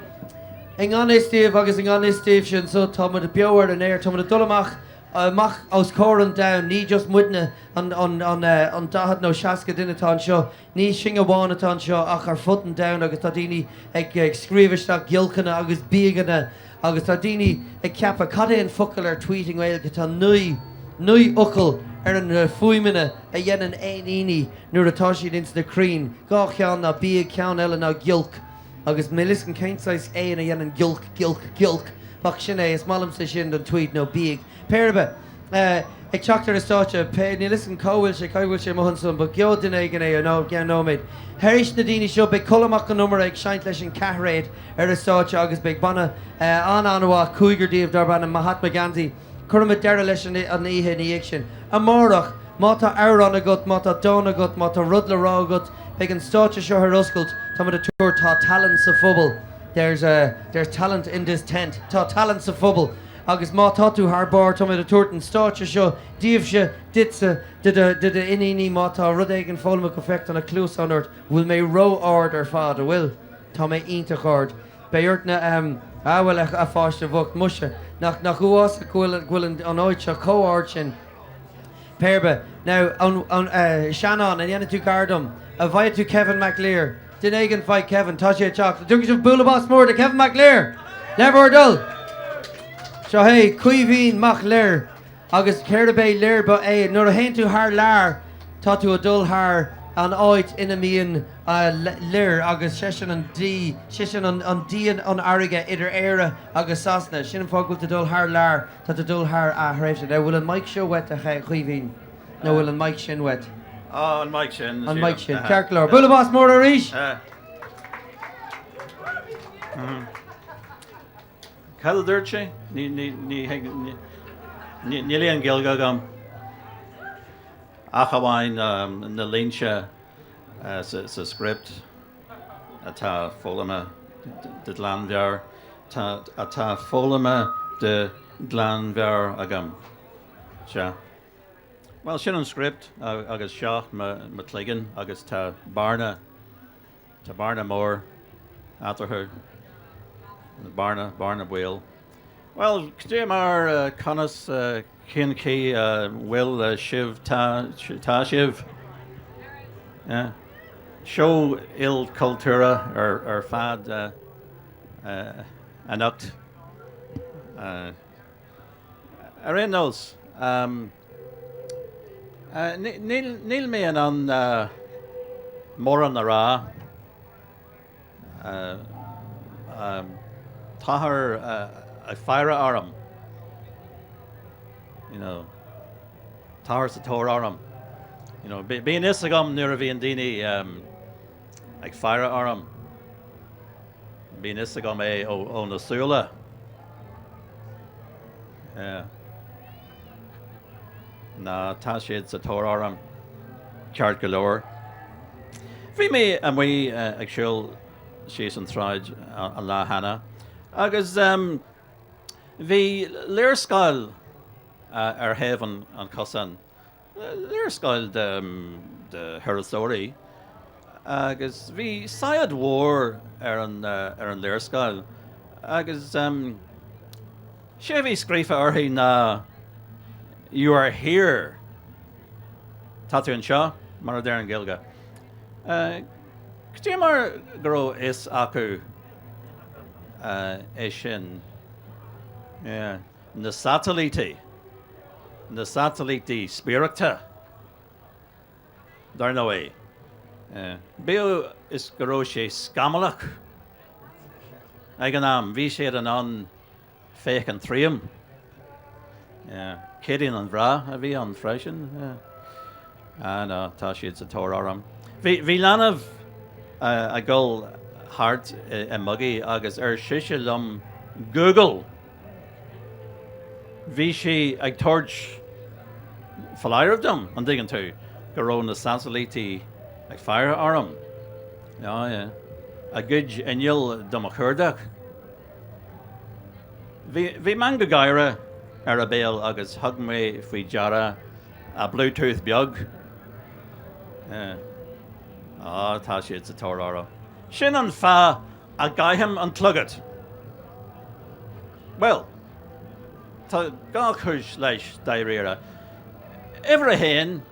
Ingani Steve, August Ingani Steve, Shin, so Tom of the Biower and Air, Tom of the Dulamach. Mach aus Coran down, ní just mudna on Dahad no Shaska dinatán seo, ní singa bháinatán seo ach ar futan down agus tá daoine ag scríbhaisteach giolcanna agus bígana agus tá daoine ag ceappa cad éon focail ar tweeting Gaeilge tá nui ucail ar an fuimine a dhéanaan éoní nuair atá siad into the crean, gá ceann na bíag ceann eile ná giolc agus mé liscan céintáis é a dhéanaan giolc bach sin é is malam sa sin don tweet no bíag. Perbe, ag teachtar is táte, ní listen cóhfuil sé mohanson, but geo din éigen é nó gan nóméid. Herish na daoine seo beag colamach an numar ag seint leis an cahraid ar is táte agus beag banna anhá cúigardíomh darban Mahatma Gandhi, chuirma deire leis an ihe ní ag sin. A mórach, mátá áran agat, mátá dón agat, mátá rud le rá agat, beag an státe seo ar oscailt, tá mar a túir tá talent sa phobal. There's talent in this tent, tá talent sa phobal. Agus má táú haar bar tá a tuairt státe seo díobh ditsa de iní mátá rud éigen fólma go fecht an a clús anart bhfuil mé ro ard ar fád a bhfuil tá mé ionta ard. Beirtna bhfuil a fáiste bhacht muise nach uás ghfuil an áid se cóáard sin. Perbe, now an Shannon and dhéanana tú gardam a bhaid tú Kevin McLear. Din éigen fight Kevin, tá sé teach. Dúgus of Bulabas mór de Kevin McLear. Never dull. So hey, cuihín mach leir agus céir bé leir ba é nuair a haon tú haar lear tá tú a dul haar an áid ina míon leir agus sesin an díon an airige idir éire agus sasna sin an fágúil a dul haar lear tá tú dul haar a thréifte. Now bhfuil an mic seo wet a chuihín. No bhfuil an mic sin wet. Oh, an mic sin. An mic sin. Cearclár. Bulabas mór a ríis. Cael dúirt sé? Ní líon Gaeilge agam. Ach amháin na líonse sa script atá fólama de glanmhear atá fólama de glanmhear agam. Se. Well, sin an script agus seach ma tligan agus tá barna mór atarthú. Barna Bhil. Well, cdé mar canas cin cí bhfuil sibh tá sibh. Seo il cultúra ar fad anocht. Ar aon nós, níl mé an mór an na rá. Tahar a fire aram, you know, tahar sa tor aram, you know, being isagam near a dini like fire aram, being isagam o nasula, yeah, na tashid sa tor aram, chart galore. For me, and we actual she's on thread a la hana. Agus bhí léirscail ar heaven an cosan. Léirscail de Herasóirí. Agus bhí saiad mhór ar an léirscail. Agus sé bhí scríofa orthaí na You are here. Tá tú an seo mar a deir an Gaeilge. Ctí mar go raibh is acu é sin na satellite spíreachta dar nó é. Beo is go raibh sé scamalach ag an am, bhí sé an féach an tríam Yeah. Céiríonn an bhrá a bhí an freisin. No, tá siad sa tóir orm. Bhí leanamh a gul hart I mugaí agus siise lom Google. Bhí si ag torch falairmh dom an digan tú go raibh na satellite ag fear orm. Yeah. A good inil dom a chuirdeach. Bhí man go gaiire ar a béal agus thug mé faoi deara a Bluetooth beag. Tá siad sa tóir orm. Sin an feadh a gcaithim an tlugad. Well, tá gá chuis leis daoiréire. Ever a héin,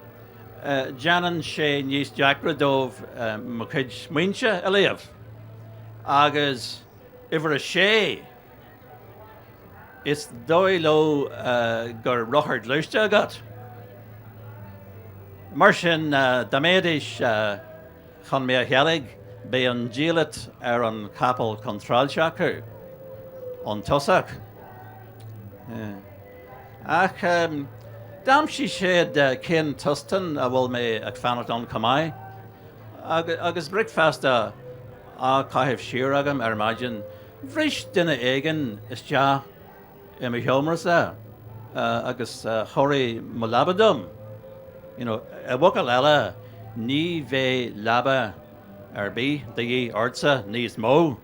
Janan sé níos deacra dómh mo chuid muinse a léamh. Agus ever a sé, is dói lo gur rochard luiste agat. Mar sin daméadis chun mé a chealaigh bé an díolat ar an capal controlseachu an tosach. Ach dam si séad cén tustan a bhfuil mé ag fannacht an camáid. Agus breakfast a caithimh siar agam ar maidin. Bhris duine éigen is tea I mi heomrasa agus choirí mo labadum. A bhacail eile ní bheith laba ar bí daí orsa níos mó.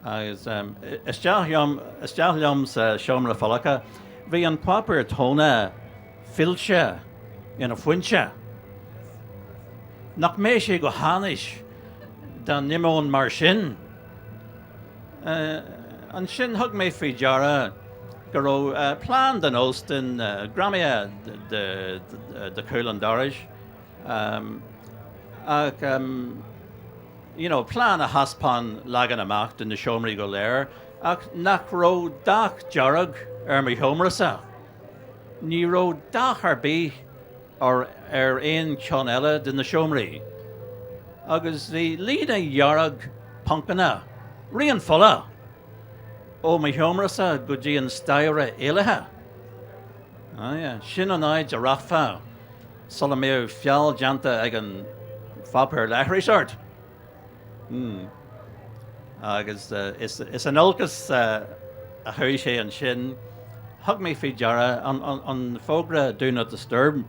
Agus isteach liom sa seomra falacha, bhí an papar tóna filse ina fuinse. Nach mé sé go hánis dan nimón mar sin. An sin thug mé faoi deara go raibh plán den óstain gramia de cúlan dorais. Ach, plán a haspán lagan amach den na seomraí go léir, ach nach raibh dach dearag ar mi heomrasa. Ní raibh dach ar bí ar aon ceann eile den na seomraí. Agus bhí lína dearag pancana, rion fola. Ó mi heomrasa go dtí an staire éilethe. Sin an áid a rafa, sola mé fiall deanta ag an fapar Leictreach. Agus is an olcas a thuir sé an sin, thug mé faoi deara an fógra do not disturb,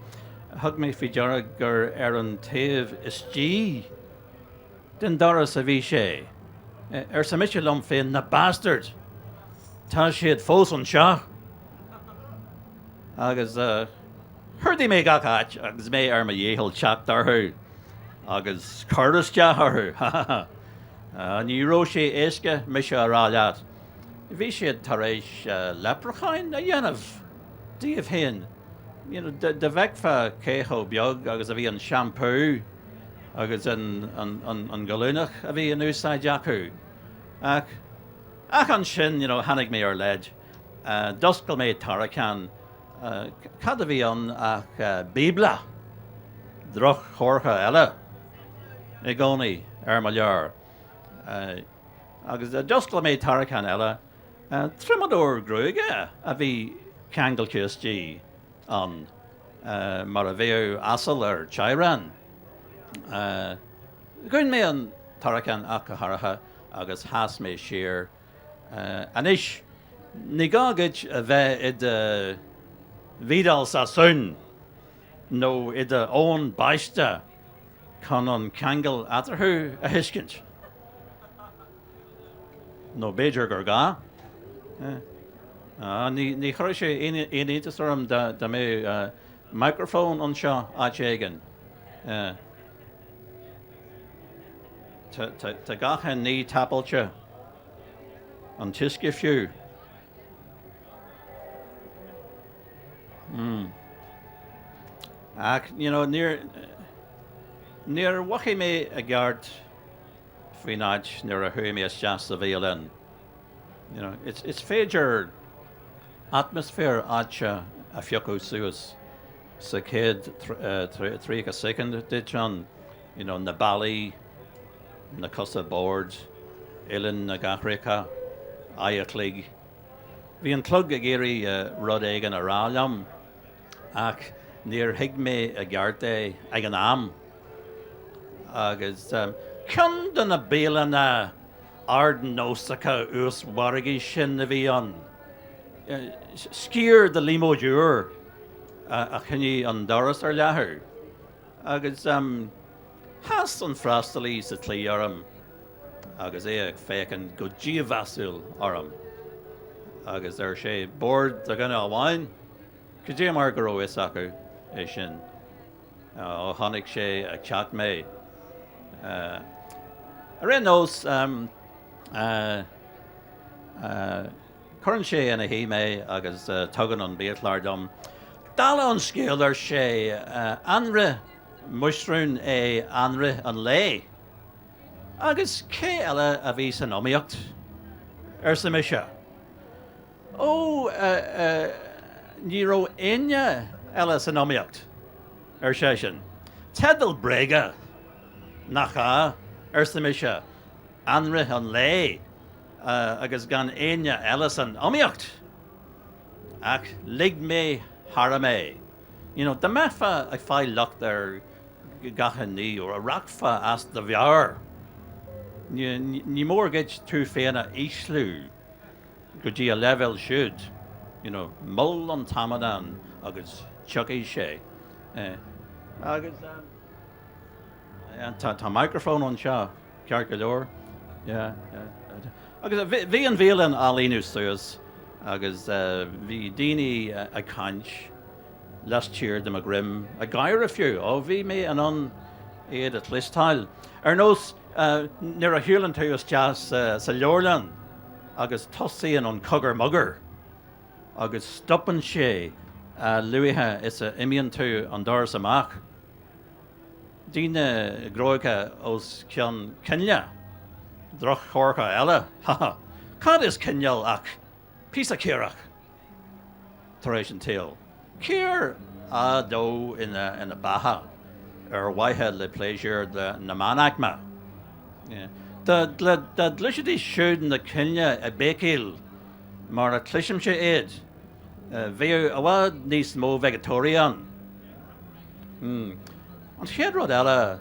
thug mé faoi deara gur ar an taobh is tí den doras a bhí sé. Ar sa miise lom féin na bastard. Tá siad fós an seo. Agus chuirdaí mé gacáit agus mé ar ma dhéhol teach darthú. Agus churas deatharthú. Ní ró sé éisce mise a rá leat. Bhí siad tar éis lepracháin a dhéanamh. Díobh héin. De bheicfa cécho beag agus a bhí an shampoo agus an galúnach a bhí an úsáid deacu. Ach an sin, hanig mé ar leid. Doscail mé taracán. Cad a bhí an ach bíbla. Droch chorcha eile. I gcónaí ar ma lear. Agus doscail mé taracán eile. Trimador grúige a bhí ceangalciastí an mar a bhéú asal ar Chairan. Gúin mé an taracán ach a haratha agus has mé siar. Anis, ní gágaid a bheith I de Vidal sa sun, nó I de ón baiste chun an ceangal atarthú a hiiscint. No béidir gur gá. Ní chuir sé aontas orm da mé microphone an seo áit éigean. Tá gachan ní tapailte an tuisce fiú. Ach, níor wachaí mé a gceart faoi náid nuair a thuaim mé isteach sa bhéalinn. It's féidir atmosfér áite a fiochú suas sa céad trí a second dit an, na bailí, na cosa board, Ilan na Gachrecha, Ayaclig, Bhí an clog a géirí rud ag an arálam ach níor hiig mé a Gairde ag an am. Agus cyn dyn y béla na arden ósacha ús warigi sin a bhí an. Sciar de limo dúr a chynnu an doras ar leather. Agus has an frastalí sa tlí orm. Agus ag fécin go díomhasúil orm. Agus sé board a gana amháin. Cydé mar go is acu é sin. Ó tháinig sé ag teach mé. A ré nós chuann sé ina hí mé agus tugan an Beochraoladh dal an scéal ar sé anra muisrún é anra an lé. Agus cé eile a bhí san omíocht ar sa mise. Ó ní ró aine eile san omíocht ar sé sin. Tedal brega nach ar sa mise anra an lé. Agus gan aine eile san omíocht. Ach lig mé hara mé. You know, the mefa ag fáil lucht ar gachan ní or a rakfa as the bhear. Ní mór geit tú féna íslú go dtí a level siúd. You know, mull an tamadan agus chugaí sé. Agus tá microphone an seo ceart go leor. Yeah. Agus bhí an bhélan álíonú suas agus bhí daoine a caint leistíir de a grim a gaiir a fiú ó bhí mé an iad at listáil. Ar nós nuair a hiúlann tú as teas sa leorlan agus tosaíonn an cogar mugger agus stoppan sé luithe is a imíonn tú an doras amach. Díine gróiche os cean cinne. Droch chorcha eile, haha. Cad is cinneal ach, písa céireach. Taréis an tail. Céir a dó in a baha, ar waithe le pléisiúr na manachma. Da dluisidí siúd na cinne a bécéil, mar a clisim sé éid. Bhíú a bhad níos mó vegetórian. An chéad rud eile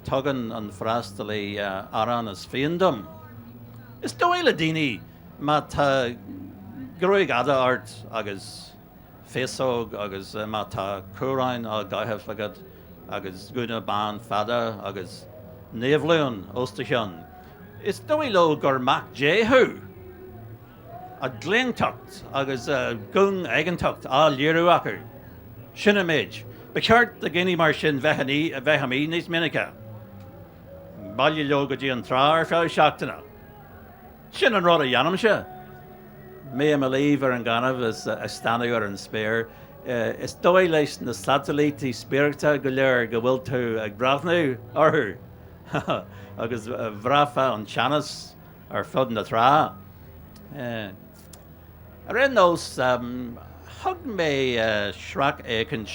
tugan an frastalí aran as fiandum. Is dóile daoine má tá gróig ada art agus fésóg agus má tá cúráin a gaitheh agad agus gúna bán fada agus néomhlún óstachan. Is dóile gur mac jéhu a gléntocht agus gung eigentocht á líorú acu. Sinna méid. Beceart a gine mar sin bheithamí níos minice. Bailí leo go dtí an trár fá seachtainna. Sin an rud a dhéanam se. Mé am a líomh ar an ganamh is stanú ar an spéir. Is dói leis na satellítí spéirta go leor go bhfuil tú ag brathnú orthú. Agus bhrafa an teannas ar fud na trá. A ré nós thug mé sreac écint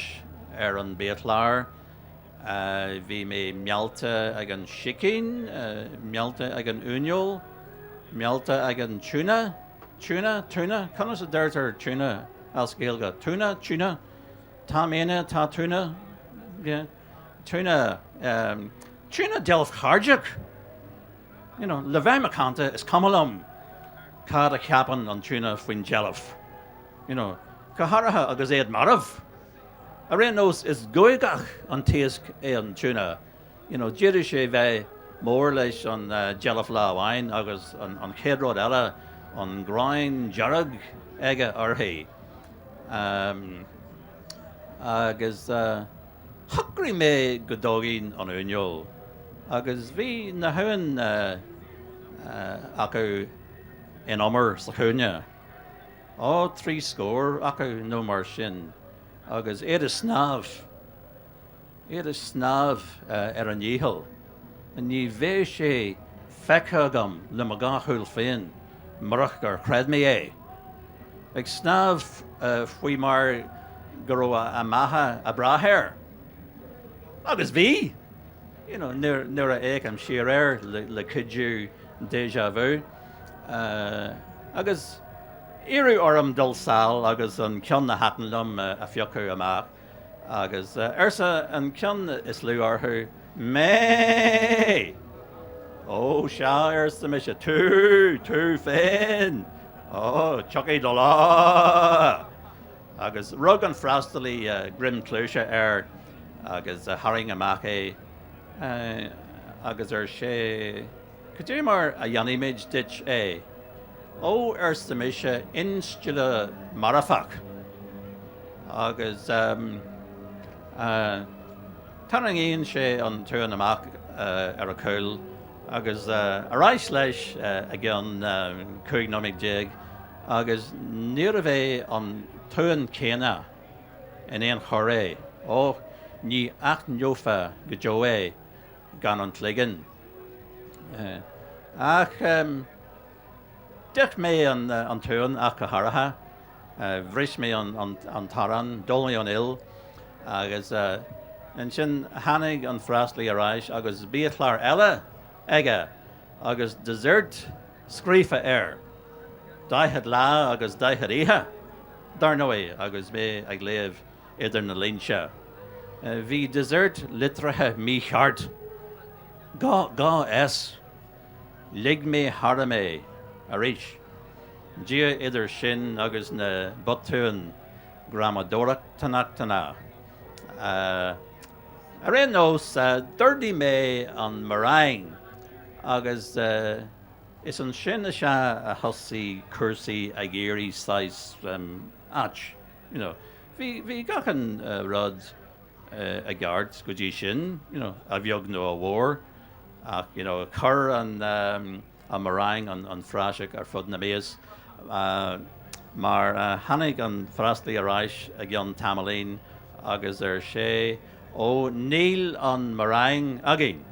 ar an Beochraoladh. Bhí mé mealta ag an sicín, mealta ag an úniol, mealta ag an túna. Conas a deirt ar túna as Gaeilge. Túna. Tá méine tá túna. Túna delf Cairdeach. You know, le bheith macanta is cumallum cad a ceapan an túna faoin delf. You know, caharatha agus éad marabh. A ré nós is goigach an téasc é an túna. You know, diidir sé bheith mór leis an delf láhhain agus an chéadród eile an gráin jarag aige orthaí. Agus thugraí mé go dóginn an úniol. Agus bhí na hain acu in omar sa chúne. Á 3 scór acu nó mar sin. Agus éad is snáb ar an díhal. A ní bheith sé feiceagam le mo gáthúil féin marach gur chreid mé é. Ag snáb faoi mar go raibh a maithe a brathair. Agus bhí. You know, nuair a éic am siar air le cuidiú déjà vu. Agus Iru orm dul sal agus an cion na hatan lum a fiocu amach agus ersa an cion is lú orthu me. Oh, sha ersa misha tú fin. Oh, chucky dola. Agus rug an frastally grim clúise agus haring amach agus sé could you mar a yanimage ditch O erstamisha instula marafak agus tarangin sé an tuan amach a ceol agus a rais leis again cuignomic jig agus nirave an tuan cena in ein choré o ní ach nyofa gojoe gan an tligan ach Dich me an tuan ach a haraha, vris me an taran, dol me an il, agus en sin hanig an frastli arais, agus Beochraoladh ella, ega, agus dessert scrífa Daichad la agus daichad iha, dar noe, agus me ag lev idir na linsha. Vi dessert Livetrad mi chart, ga es, lig me harame, Arish. Gia idir sin agus na botún gramadorach tanach. Arenos dirty me an meringue agus is an sin a hussy cursi agiri size ach. You know, vi gachan rod a guard squidgy shin, you know, aviog no a war. You know, cur an a meringue an frasig ar fud na meas. Mar hanig an frastli arais a gion tamalin agus sé o níl an meringue agin.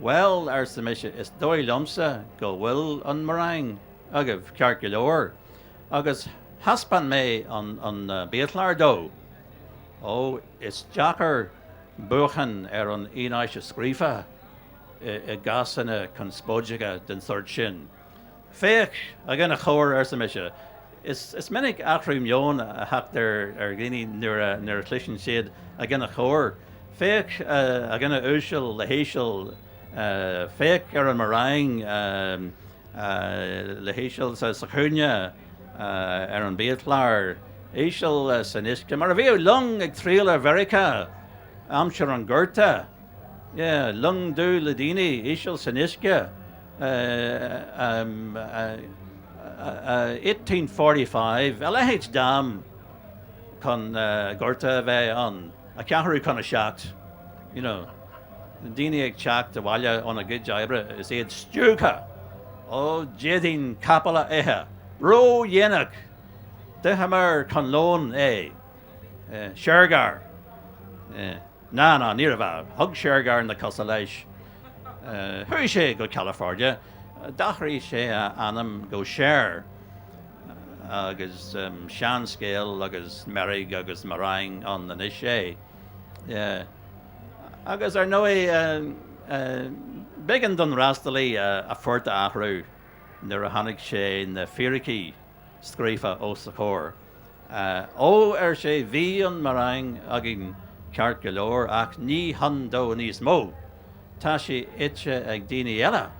Well, semisha is dói lomsa go bhfuil an meringue agah ceart go leor. Agus haspan me an Beochraoladh dó. O is jacker buchan an ináis a scrífa I gasana con spóideacha den sort sin. Féach a gan a chóir semisha. Is minic achrúm yon a hacht gini nuair a chlisin siad a gan a chóir. Féach a gan a úsil le héisiil féach an meringue le héisiil sa chúne an Beochraoladh éisiil san isce. Mar a bhío long ag tríal a Verica amsir an gurta. Yeah, lung du ladini ishal saniska 1845 LH dam con gorta ve on a caharu con a shot, you know, dini ag chak the walla on a good jibra is it stuka oh jedin kapala eha ro yenak de hammer con loan shergar Na, nírava. Hug Shergar in the Cosalaish. Hui sé go California. Dachri sé anam go share. Agus shan scale, agus merig, agus meringue on the nishe. Yeah. Agus ar noe big and dun rastali a fort ahru. Nir a hanig sé in the Firiki scrífa o sakor. O sé vi on meringue agin ceart go leor ach ní handó níos mó. Tá sé itse ag daoine eile.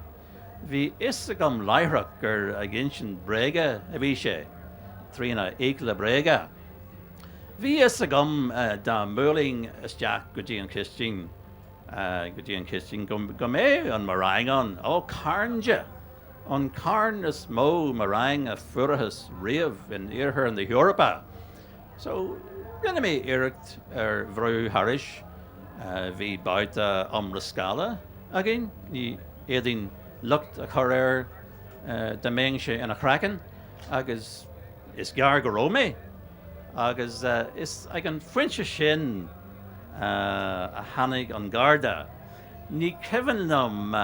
Bhí is agam Leictreach gur ag insin bréige a bhí sé, trína éicla bréige. Bhí is agam dá múling isteach go dtí an Christine, go mé an meringue an, ó carnge. An carn is mó meringue a furachas riamh in iarthar in the Europa. So, rinne me iirecht vrú harish, vi buita amrascala agin, ní édin lucht a choréir de méngse in a kraken, agus is gar go róme, agus is ag an fuinse sin a hanig an garda. Ní cevan nam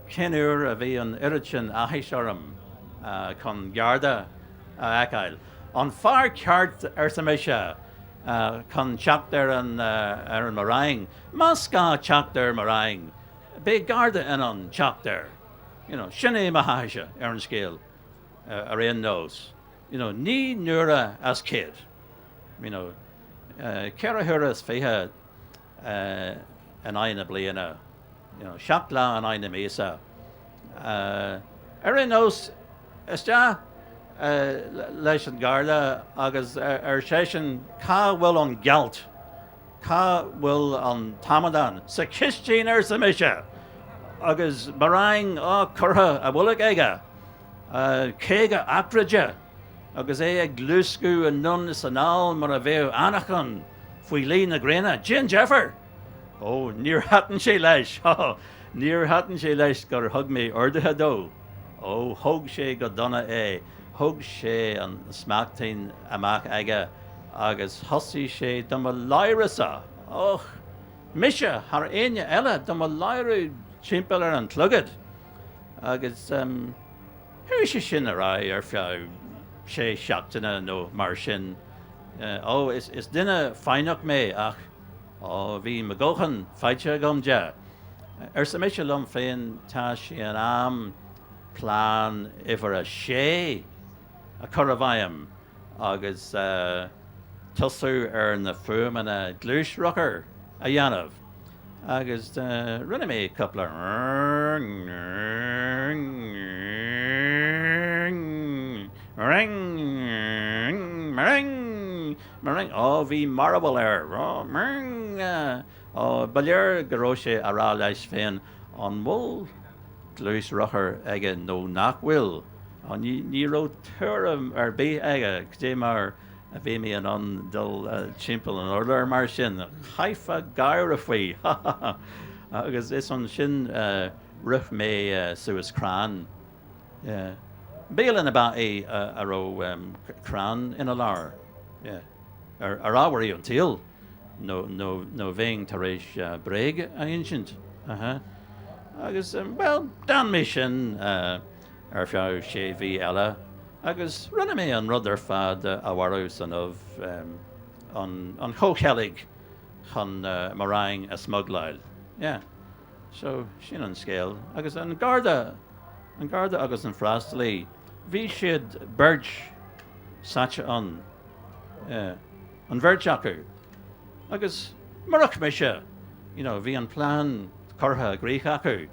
cenúr a bhí an iiritin ahisharam con garda a aghaidh. On far ceart semisha con chapter an meringue. Masca chapter meringue. Be garda an chapter. You know, shinne mahaja an scale. around knows. You know, ní nura as kid. You know, Cara Huras Fiha an aina bliana. You know, Shapla an aina mesa. Around knows, Esta leis an Garda agus session ca will on galt. Ca will on Tamadan. Sa Kishtin sa misha. Agus marang curha a Puball Gaeilge. Céga apraja. Agus ag glúscu an nun sanal mar a bheith anachan faoi lí na gréna. Jin Jeffer. Níor hatan sé leis. Níor hatan sé leis gur thug mé ordathe dó. Thug sé go donna thug sé an smaachtain amach aige agus thosaí sé do mo lairasa. Mise thar aine eile do mo lairú timpeall ar an tlugad. Agus thuaidh sé sin a rá ar feadh sé seachtaine nó mar sin. Is duine fáineach mé ach bhí me ggóchan fáilte gom de. Sa mise lom féin tá sé an am plán ifar a sé a chur a bhaim agus tosú ar na fuaimena glúisrochar a dhéanamh. Agus rinne mé coupla Maring, bhí marabal ar, bailíor go raibh sé a rá leis féin an bhfuil glúisrochar aige nó nach bhfuil. Ní raibh tuairim ar bé aige, dé mar a bhí mé an dul timpeall an orlar mar sin. Chaifa gair a faoi. Agus is an sin rith mé suas crán. Bélan about a raibh crán in a lár. Ar áhairí an tíal. No bhéing tar éis breig a insint. Agus, well, dan mé sin ar feadh sé bhí eile. Agus rinne mé an rud ar fad a bharú san an chóchealaigh chun maraing a smuglail. So sin an scéal. Agus an Garda agus an freastalí, bhí siad bird saite an bhird acu. Agus marach mé se, bhí an plán curtha gríoch acu.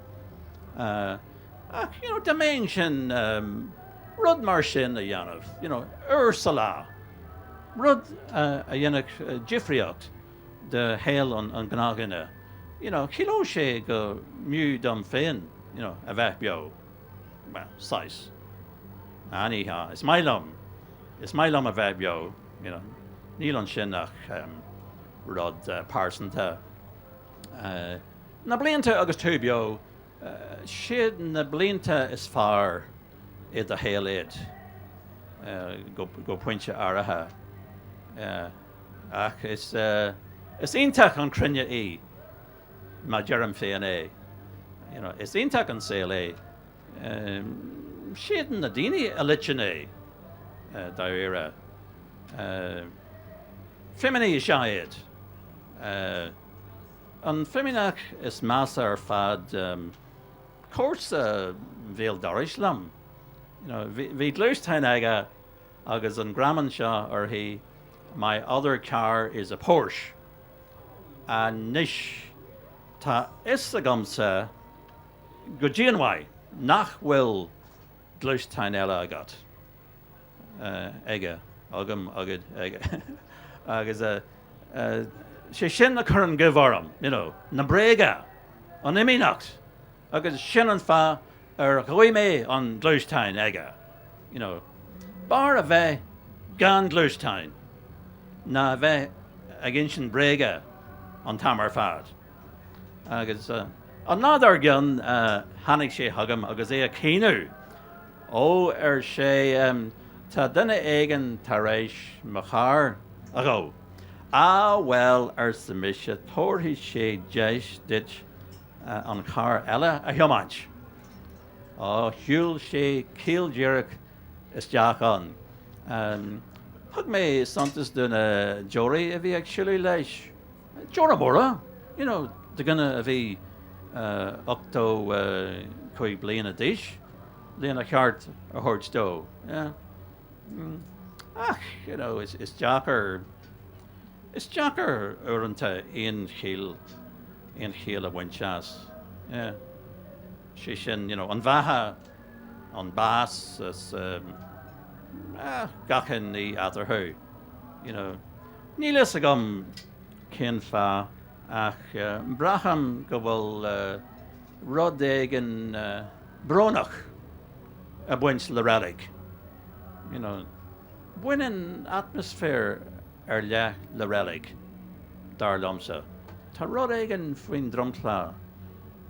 De main sin rud mar sin a dhéanamh, Ursula. Rud a dhéanamh difriocht de héal an gnáganna. Ciló sé go miú dom féin, a bheith beo. Well, sais. Anyhow, is mailam a bheith beo, níl an sin nach rud pársanta. Na blianta agus tú beo, siad na blianta is fearr iad a héal iad go pointe áirithe. Ach is ionteach an crinne í má dearm féin é. Is ionteach an saoil é. Siad na daoine a litin é dá éire. Feiminí is iad. An feimineach is measa ar fad córsa bhéal dorais lam. Bhí glúistain aige agus an graman seo orthaí, my other car is a Porsche. And nish tá is a gomsa go díonmhaith nach bhfuil glúistain eile agat. Aige, agad aige. Agus sé sin na chur an gabharm, na bréige, an imínacht. Agus sin an fá ar chuí mé an glúistain aige. Bar a bheith gan glúistain, na bheith a gin sin bréige an tamar fad. Agus an nádar gan hanig sé hagam agus é a cíniú. Ar sé tá duine éigen tar éis mo char agó. Well ar sa mise tóirthaí sé deis dit an char eile a thiomáint. Shiúil sé cíldíreach is deach an. Thug mé santas duna Jory a bhí ag siúlú leis. Jora móra, de gana a bhí 8 bliana d'aois. Líana Cairde a thuirt dó. Yeah. Ach, you know, it's Jacker urraithe in chéal a bhainteas. Yeah. She sin, you know, an bheatha, an bás, is gachan ní atharthú. You know, nílas agam cén fá, ach bracham go bhfuil rud éigean brónach a bhaint le radig. You know, buinean atmosphere le radig dar lomsa. Tá rud éigean faoin dromchla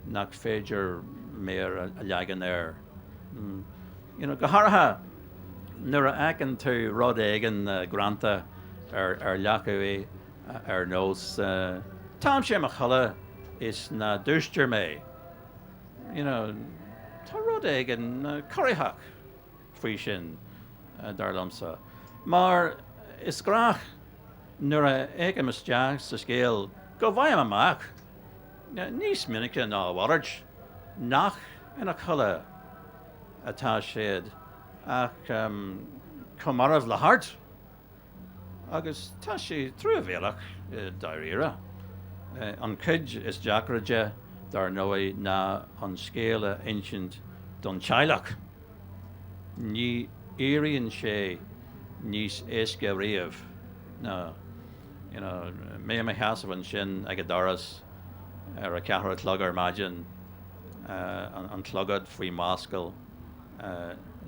nach féidir méar a leagan air. You know, go hartha nuair a aiceann tú rud éigean granta ar leacaí ar nós. Tám sé a chala is na dúistir mé. You know, tá rud éigean coireachach faoi sin dar lomsa. Mar is grach nuair a éigean isteach sa scéal go bhaim amach. Níos minic ná bhhaird nach ina chala atá séad ach comarmh le hart agus tá sé trú bhéalach daíire. An cuid is deacraide dar nóí ná an scéala ancient don teaghlach. Ní éiríonn sé níos éasca riamh. No, you know, mé heasamhain sin ag doras ar a ceathra clogar maidin an clogad faoi máscail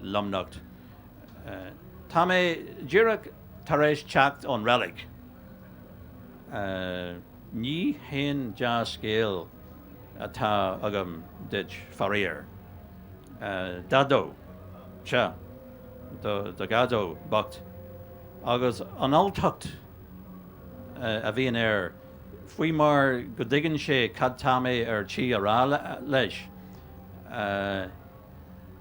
lumnacht. Tá mé díreach tar éis teacht an relic. Ní haon deas scéal atá agam duit faríir. Dadó, se, do gadó bocht. Agus an altacht a bhíon air faoi mar go dtigann sé cad táimé ar tí a rá leis.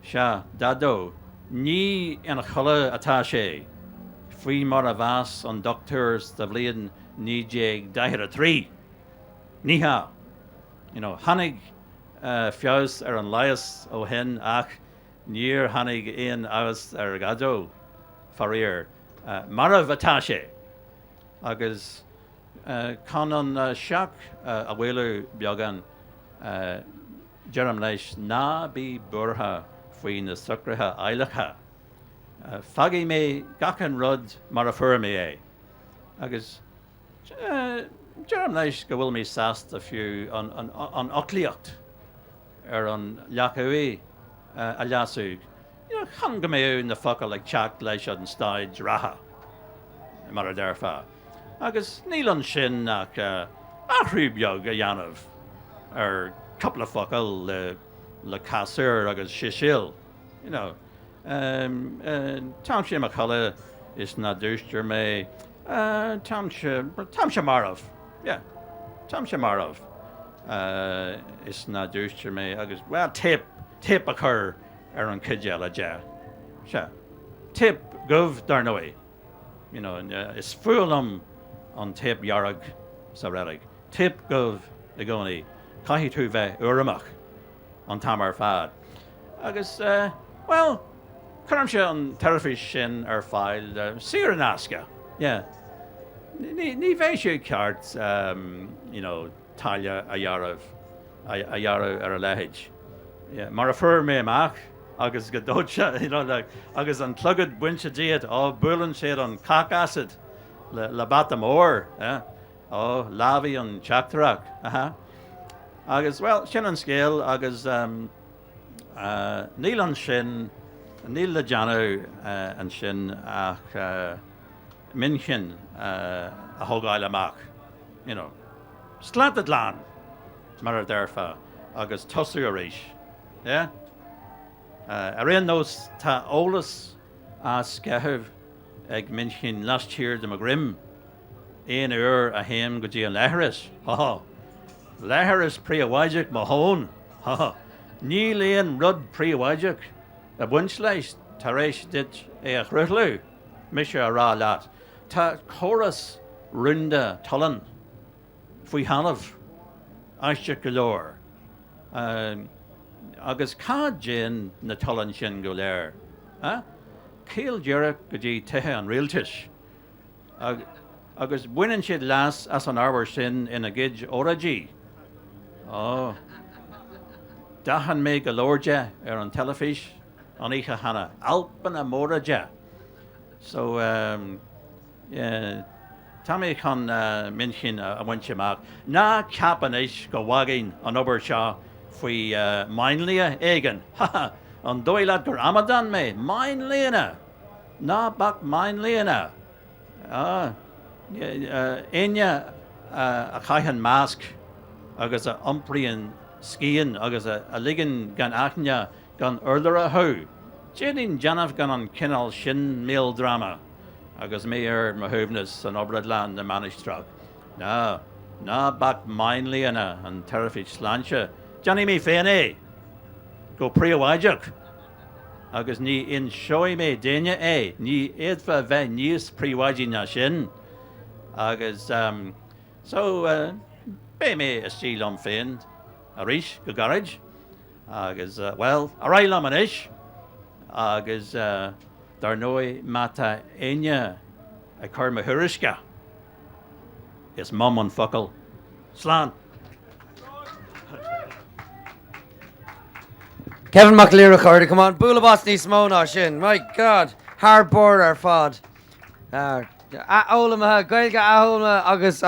Se, dadó, ní ina chala atá sé. Faoi mar a bheas an doctors da bhliain ní déag daithir a trí. Níha. You know, hanig fios ar an laias ó hen ach níor hanig éon agus ar gadó faríir. Mar a bhatá sé. Agus can an seach a bhfuilú beagán dearm leis ná bí burtha faoin na sucrathe ailecha. Fagaí mé gachan rud mar a fuair mé é. Agus dearm leis go bhfuil mé sast a fiú an oclíocht ar an leacaí a leasúg. Chan go mé na focail le teach leis an stáid ratha mar a dearfa. Agus níl an sin nach athrú beag a dhéanamh ar coupla focail le casúr agus sisil. You know, tám sé a chala is na dúistir mé tám sé marmh. Yeah, tám sé marmh is na dúistir mé agus well tip a chur ar an cuideal a de. Se. Tip gomh dar nóí. You know, is fualam an tip jarag sa radig. Tip gomh i gcónaí. Caithí tú bheith uaireamach an tamar fad. Agus, well, chuirm sé an terafis sin ar fáil siar an asca. Yeah. Ní bheith sé ceart, you know, taile a dhearmh ar a leithéid. Yeah. Mar a fuair mé amach, agus go dóid se, you know, like, agus an clogad buinte díad ó bulann séad an cac acid le bat am óir, ó lábhí an teachtarach. Agus, well, sin an scéal, agus níl an sin, níl le deanú an sin ach minchin a thógáil amach. You know, slantad lán mar a dearfa, agus tosú a ríis. Yeah? A réon nós tá ólas as cethimh ag minchin lastíir de magrim, éon uair a héim go dtí an leithris. Leithris príomhhaideic má hón. Ní léon rud príomhhaideic a buint leis tar éis dit é a chruthliú, mis a rá leat. Tá chóras runda talan faoi hanamh aiste go leor. agus cá gin na talan sin go léir. Céal dearach go dtí tuthe an rialtas. Agus buineann siad leas as an ábhar sin ina gcuid óradí. Dahan mé go lóirde ar an telefís an ihe hana alpan a móraide. So, tá mé chun minchin a bhaintse amach. Ná ceapan éis go bhagainn an obair seo faoi mainlia éigen. An dóilad gur amadan mé, mainliana. Ná bach mainliana. Aine a chaihan másc agus a umprian skian agus a ligan gan achne gan urlar a thu. Jédín janaf gan an cinál sin méaldrama agus mé mahúbnas an obrad land na Manistrach. Ná bach mainliana an terafid sláinte. Johnny mé féin é. Go príomhaideach. Agus ní in seoi mé daine é. Ní éadfa bheith níos príomhaidí na sin. Agus, bé mé a stíl an féin a ríis go garid. Agus, well, a rail am an ish. Agus, dar nói mata aine a chur ma thurisca. Is mum an focail. Slán. Kevin McLear Cairde, come on, Búlabás ní smóna sin. My God, hard board ar fad. Ólamathe, Gaeilge aholma agus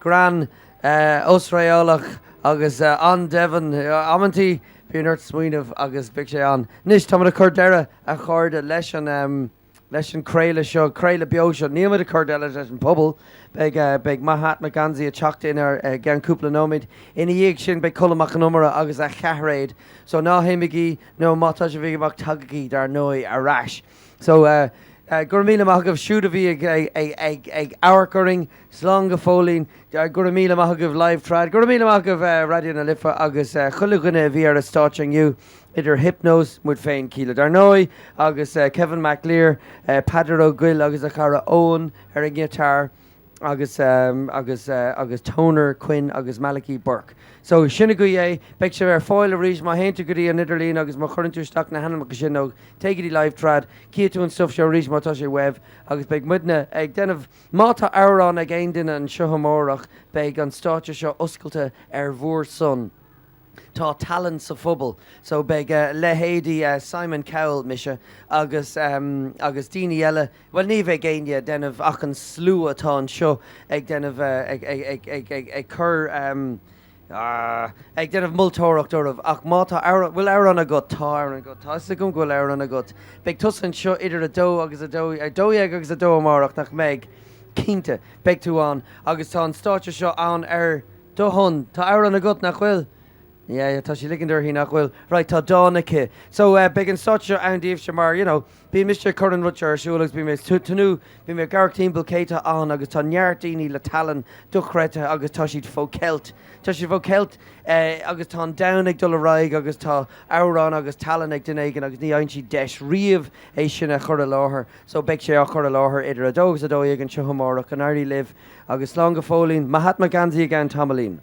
gran Usraolach agus an Devon amantí bíonart smuoinmh agus big sé an. Nis tá a cordera a chuirde leis an creile seo, creile Beochraoladh, níl a cordela leis an Puball. Beg Mahat McGanzi a teacht in gan cúpla nóid. Ina dhéag sin be colamach an numara agus a cheathréid. So ná himigí nó mátá a bhí amach tagaí dar nói a rais. So gur míle amach siúd a bhí ag áircoring, slán go fólín, gur míle amach Livetrad, gur míle amach radio na lifa agus chuluganna bhí ar a stáiting you. Idir hypnose mud féin Kíla dar nói agus Kevin McLear, Puball Gaeilge agus a cara Owen ar a guitar. Agus Toner Quinn agus Malachi Burke. So sinna go é beic sé ar fáil a ríis má hénta go dtí an Idirlín agus má chuintú staach na hanam go sin nó take it Livetrad, cíú an stuff seo ríis mátá sé web agus beag mudna ag denmh mátá árán ag aon duine an seohamórach beag an státe seo oscailte ar bhór son. Tá talan sa Puball. So beg lehédi Simon Cowell mise agus Dini eile. Well ní bheith géine denmh ach an slú atá an seo ag denmh ag chur ag denmh multóireacht ormh ach mátá bhfuil áran a go tá sa gom ghfuil áran a go. Beg tusan seo idir a dó agus a dóag agus a dó amárach nach méid cínte beg tú an agus tá an státe seo an ar dohon tá áran a go nach bhfuil. Yeah, tá sí ligan hí nach bhfuil. Right, tá dánacha. So big an státe an díobh se mar, bí Mr. Curran Rutcher siúlagus bí mé tanú, bí mé garach timble céta an agus tá neartdaoine le talan duchreite agus tá siad fócelt. Tá siad fócelt agus tá danig dul raig agus tá árán agus talan ag dunéigen agus ní aon si deis riamh é sin a chur a láthair. So beic sé a chur a láthair idir a dógus a dóig an seohamórach an airí live agus slán go fólín, Mahat McGanzi gan tamalín.